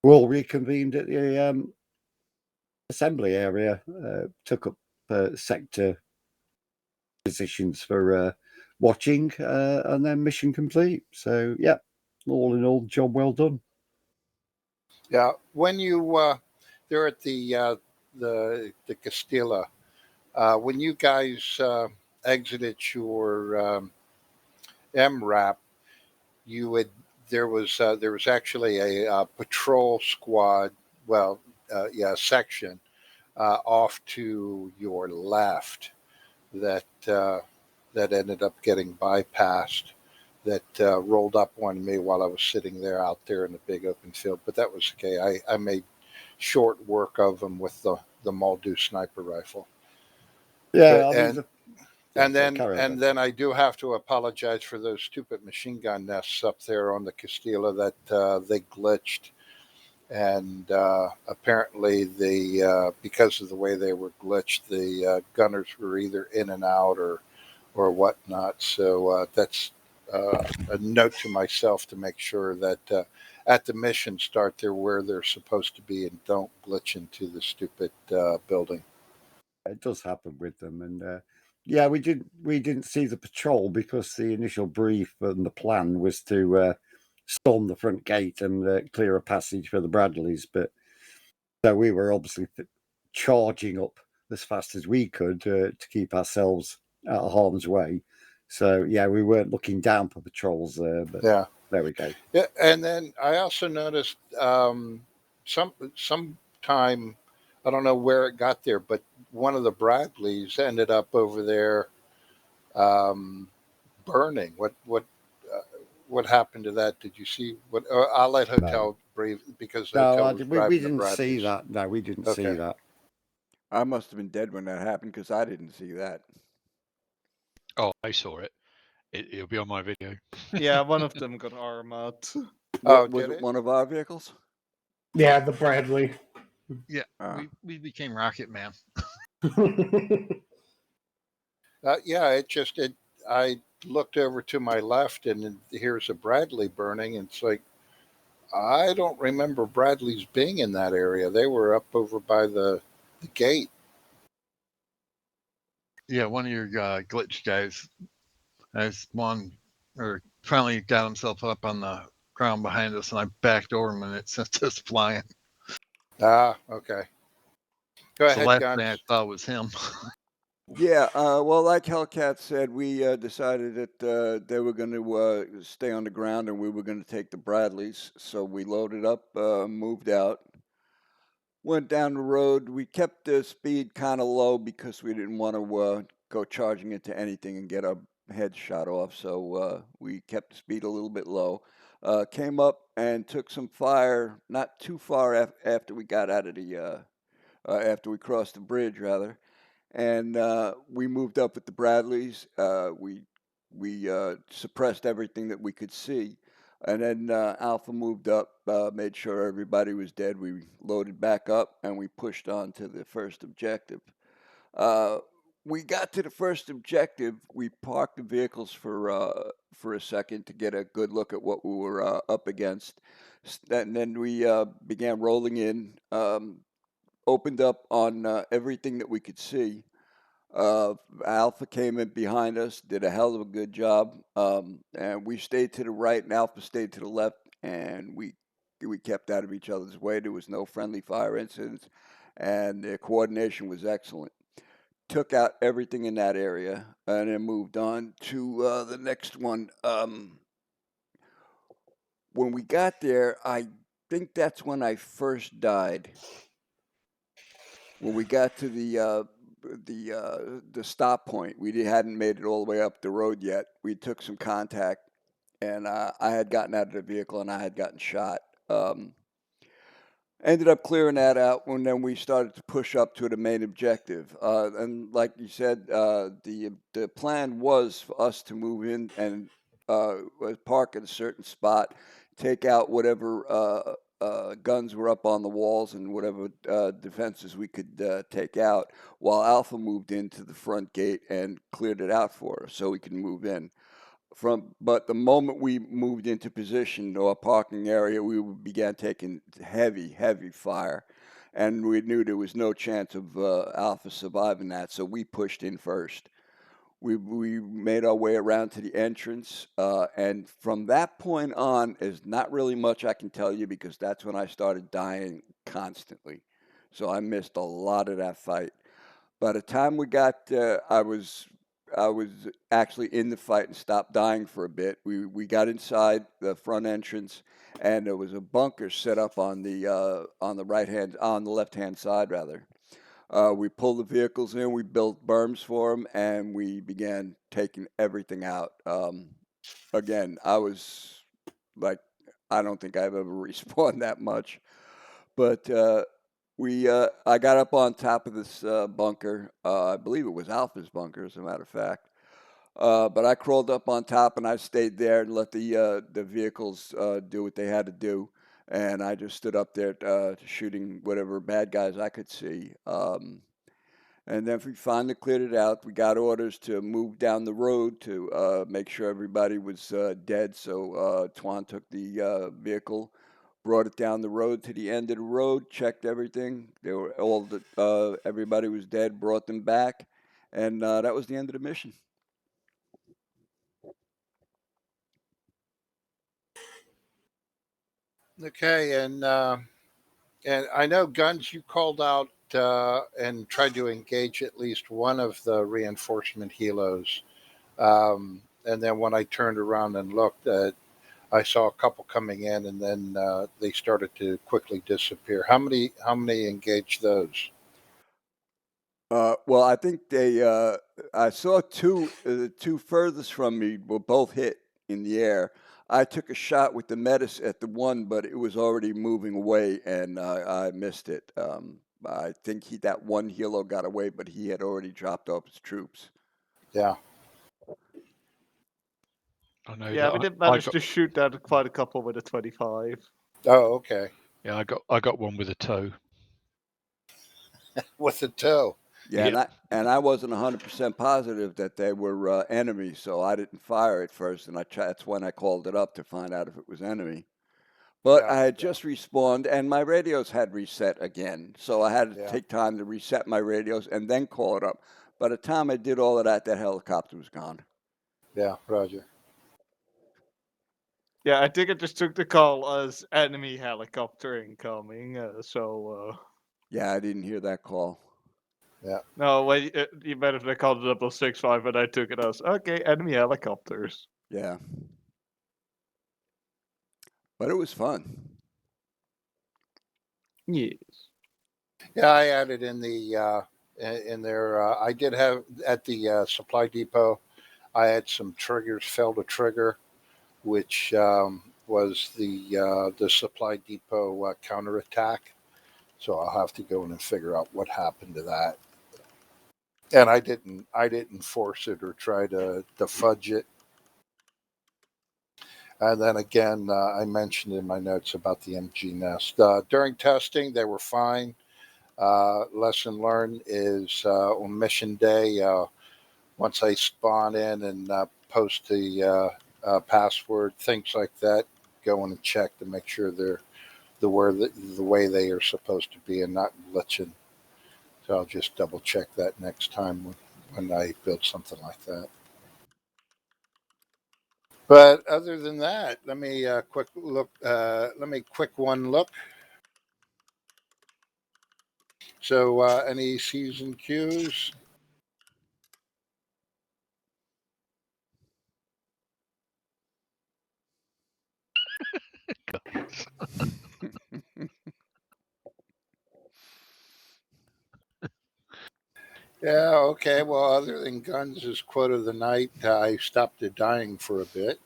all reconvened at the assembly area, took up sector positions for watching, and then mission complete. So yeah, all in all, job well done. Yeah, when you they're at the Castilla, when you guys exited your MRAP, you would there was actually a patrol squad, well, yeah, section off to your left that that ended up getting bypassed. That rolled up on me while I was sitting there out there in the big open field, but that was okay. I made short work of them with the Muldoon sniper rifle. Yeah, But I mean, and then I do have to apologize for those stupid machine gun nests up there on the Castilla that they glitched, and apparently the because of the way they were glitched, the gunners were either in and out or whatnot. So that's a note to myself to make sure that at the mission start they're where they're supposed to be and don't glitch into the stupid building. it does happen with them, and yeah, we didn't see the patrol because the initial brief and the plan was to storm the front gate and clear a passage for the Bradleys, but so we were obviously charging up as fast as we could to keep ourselves out of harm's way. So yeah, we weren't looking down for patrols there, but Yeah. there we go. Yeah, and then I also noticed sometime I don't know where it got there, but one of the Bradleys ended up over there um, burning. Uh, what happened to that? Did you see? What I'll let No, Hotel brief because no, Hotel was we driving the didn't see Bradleys. that. No, we didn't see Okay. that. I must have been dead when that happened because I didn't see that. Oh, I saw it. It'll be on my video. Yeah, one of them got armored. Oh, Was did it it? one of our vehicles? Yeah, the Bradley. Yeah, Ah. we became Rocket Man. Yeah, it. I looked over to my left, and here's a Bradley burning, and it's like I don't remember Bradley's being in that area. They were up over by the gate. Yeah, one of your glitch guys has one or finally got himself up on the ground behind us, and I backed over him, and it sent us flying. Ah, okay. Go So ahead, last thing I Guns. saw was him. Yeah, well, like Hellcat said, we decided that they were going to stay on the ground and we were going to take the Bradleys. So we loaded up, moved out, went down the road. We kept the speed kind of low because we didn't want to go charging into anything and get our heads shot off. So we kept the speed a little bit low. Came up and took some fire not too far after we got out of the, after we crossed the bridge, rather. And we moved up with the Bradleys. We suppressed everything that we could see, and then Alpha moved up, made sure everybody was dead. We loaded back up, and we pushed on to the first objective. Uh, we got to the first objective. We parked the vehicles for a second to get a good look at what we were up against, and then we began rolling in. Opened up on everything that we could see. Uh, Alpha came in behind us, did a hell of a good job, and we stayed to the right, and Alpha stayed to the left, and we kept out of each other's way. There was no friendly fire incidents, and the coordination was excellent. Took out everything in that area, and then moved on to the next one. When we got there, I think that's when I first died. When we got to the stop point, we hadn't made it all the way up the road yet. We took some contact, and I had gotten out of the vehicle and I had gotten shot. Ended up clearing that out, and then we started to push up to the main objective. And like you said, the plan was for us to move in and park at a certain spot, take out whatever guns were up on the walls and whatever defenses we could take out, while Alpha moved into the front gate and cleared it out for us so we could move in. But the moment we moved into position or parking area, we began taking heavy fire, and we knew there was no chance of Alpha surviving that. So we pushed in first. we made our way around to the entrance, and from that point on, there's not really much I can tell you because that's when I started dying constantly. So I missed a lot of that fight. By the time we got, I was actually in the fight and stopped dying for a bit. We got inside the front entrance, and there was a bunker set up on the on the left hand side rather. We pulled the vehicles in, we built berms for them, and we began taking everything out. Again, I was like, I don't think I've ever respawned that much, but I got up on top of this bunker. I believe it was Alpha's bunker, as a matter of fact. But I crawled up on top and I stayed there and let the vehicles do what they had to do. And I just stood up there shooting whatever bad guys I could see. And then we finally cleared it out. We got orders to move down the road to make sure everybody was dead. So Twan took the vehicle, brought it down the road to the end of the road, checked everything. They were everybody was dead. Brought them back, and that was the end of the mission. Okay, and I know Guns, you called out and tried to engage at least one of the reinforcement helos. And then when I turned around and looked, I saw a couple coming in, and then they started to quickly disappear. How many engaged those? Well, I think I saw two. The two furthest from me were both hit in the air. I took a shot with the Metis at the one, but it was already moving away, and I missed it. I think that one helo got away, but he had already dropped off his troops. Yeah. I know Yeah, that we did manage to shoot down quite a couple with a 25. Oh, okay. Yeah, I got one with a tow. With a tow. Yeah, and I wasn't 100% positive that they were enemies, so I didn't fire at first, and that's when I called it up to find out if it was enemy. But Yeah, I had just respawned, and my radios had reset again, so I had to Yeah. take time to reset my radios and then call it up. By the time I did all of that, that helicopter was gone. Yeah, Roger. Yeah, I think I just took the call as enemy helicopter incoming. Yeah, I didn't hear that call. Yeah. No, wait, you might have called it 665, and I took it as okay, enemy helicopters. Yeah, but it was fun. Yes. Yeah, I added in there. I did have at the supply depot. I had some triggers fail to trigger, which was the supply depot counterattack. So I'll have to go in and figure out what happened to that. And I didn't force it or try to fudge it. And then again, I mentioned in my notes about the MG nest. During testing, they were fine. Lesson learned is on mission day, once I spawn in and post the password, things like that, go in and check to make sure they're the way they are supposed to be and not glitching. So I'll just double check that next time when I build something like that. But other than that, let me quick look. Let me quick one look. So any season cues? Yeah, okay. Well, other than Guns' as quote of the night, I stopped it dying for a bit.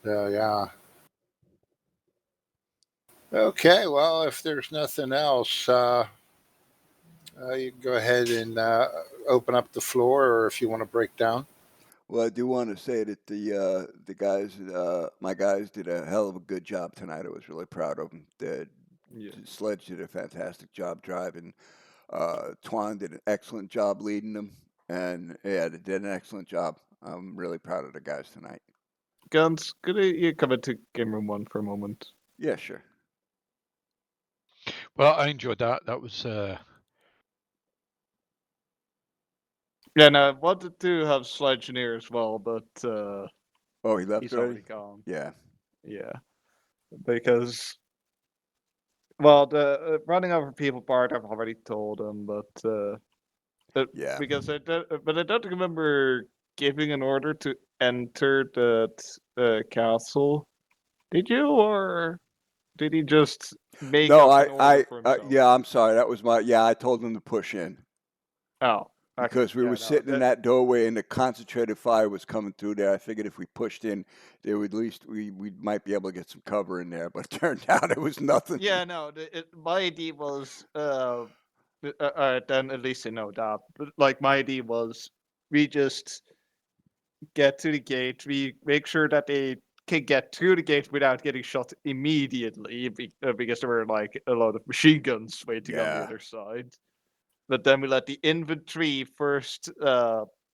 So, yeah. Okay, well, if there's nothing else, you can go ahead and open up the floor, or if you want to break down. Well, I do want to say that the guys, my guys, did a hell of a good job tonight. I was really proud of them. The Sledge did a fantastic job driving. Twan did an excellent job leading them, and yeah, they did an excellent job. I'm really proud of the guys tonight. Guns, could you come into game room 1 for a moment? Yeah, sure. Well, I enjoyed that. That was Yeah, no, I wanted to have Sledgeneer as well, but Oh, he left he's already? already gone. Yeah. Yeah, because well, the running over people part I've already told him, but Yeah. because but I don't remember giving an order to enter the castle. Did you, or did he just make No, up an order for himself? yeah, I'm sorry. That was I told him to push in. Oh, okay. Because we Yeah, were no, sitting in that doorway and the concentrated fire was coming through there. I figured if we pushed in, there would at least we might be able to get some cover in there. But it turned out it was nothing. Yeah, no. My idea was then at least I know that. But like my idea was, we just get to the gate. We make sure that they can get through the gate without getting shot immediately, because there were like a lot of machine guns waiting on the Yeah. other side. But then we let the infantry first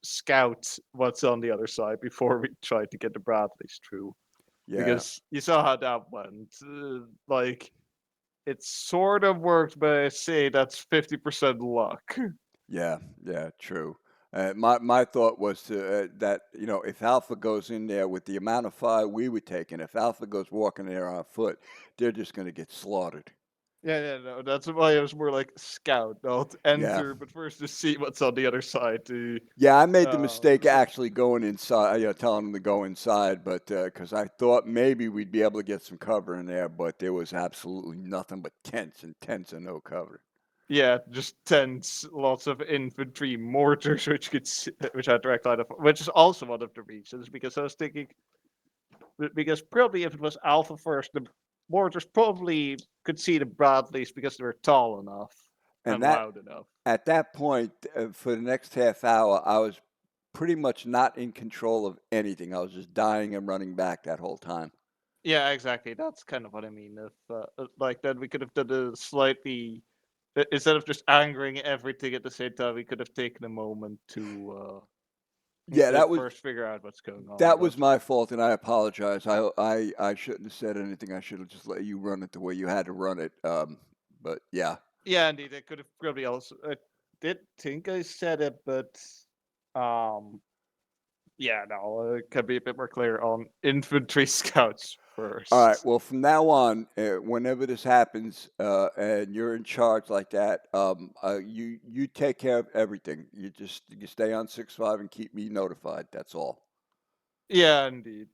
scout what's on the other side before we try to get the Bradleys through. Yeah. Because you saw how that went. Like, it sort of worked, but I say that's 50% luck. Yeah. Yeah. True. My thought was to that if Alpha goes in there with the amount of fire we were taking, if Alpha goes walking there on foot, they're just going to get slaughtered. Yeah, no, that's why I was more like scout, not enter, but first to see what's on the other side. Yeah, I made the mistake actually going inside, telling them to go inside, but because I thought maybe we'd be able to get some cover in there, but there was absolutely nothing but tents and tents and no cover. Yeah, just tents, lots of infantry mortars, which had direct line of, which is also one of the reasons. Because I was thinking, because probably if it was Alpha first, the mortars probably could see the Bradleys because they were tall enough and loud enough. At that point, for the next half hour, I was pretty much not in control of anything. I was just dying and running back that whole time. Yeah, exactly. That's kind of what I mean. If like then we could have done a slightly, instead of just angering everything at the same time, we could have taken a moment to Yeah, that was first figure out what's going on. that was my fault, and I apologize. I shouldn't have said anything. I should have just let you run it the way you had to run it. But yeah. Yeah, indeed, I could have probably also. I did think I said it, but yeah, no, it could be a bit more clear on infantry scouts first. All right. Well, from now on, whenever this happens, and you're in charge like that, you take care of everything. You stay on 6-5 and keep me notified. That's all. Yeah, indeed.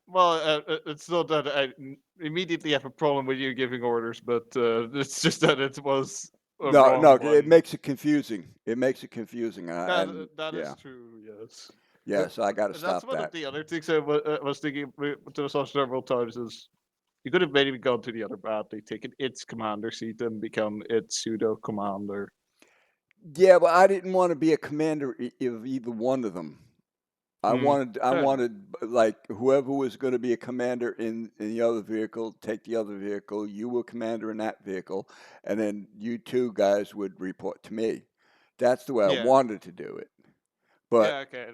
Well, it's not that I immediately have a problem with you giving orders, but it's just that it was a wrong No, one. it makes it confusing. It makes it confusing. That yeah. is true. Yes. Yeah, so I got to stop That's one that. of the other things I was thinking to myself several times is you could have maybe gone to the other Bradley, taken its commander seat and become its pseudo commander. Yeah, but I didn't want to be a commander of either one of them. I wanted like whoever was going to be a commander in the other vehicle, take the other vehicle. You were commander in that vehicle, and then you two guys would report to me. That's the way I wanted to do it. But yeah, okay,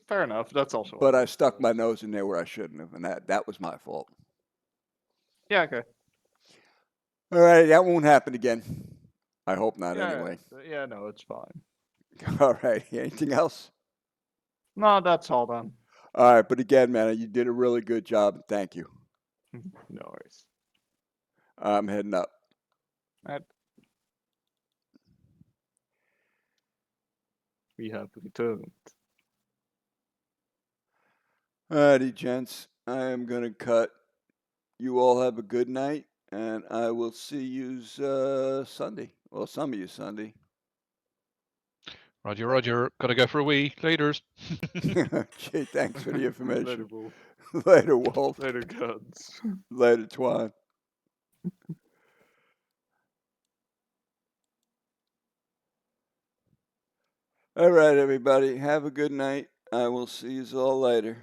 fair enough. That's also. But I stuck my nose in there where I shouldn't have, and that was my fault. Yeah. Okay. All right, that won't happen again. I hope not. Anyway. Yeah. No, it's fine. All right. Anything else? No, that's all done. All right, but again, man, you did a really good job. Thank you. No worries. I'm heading up. We have returned. Alrighty, gents. I am going to cut. You all have a good night, and I will see you Sunday. Well, some of you Sunday. Roger, Roger. Gotta go for a wee. Laters. Gee, thanks for the information. Later, Wolf. Later, Wolf. Later, Guns. Later, Twan. All right, everybody. Have a good night. I will see you all later.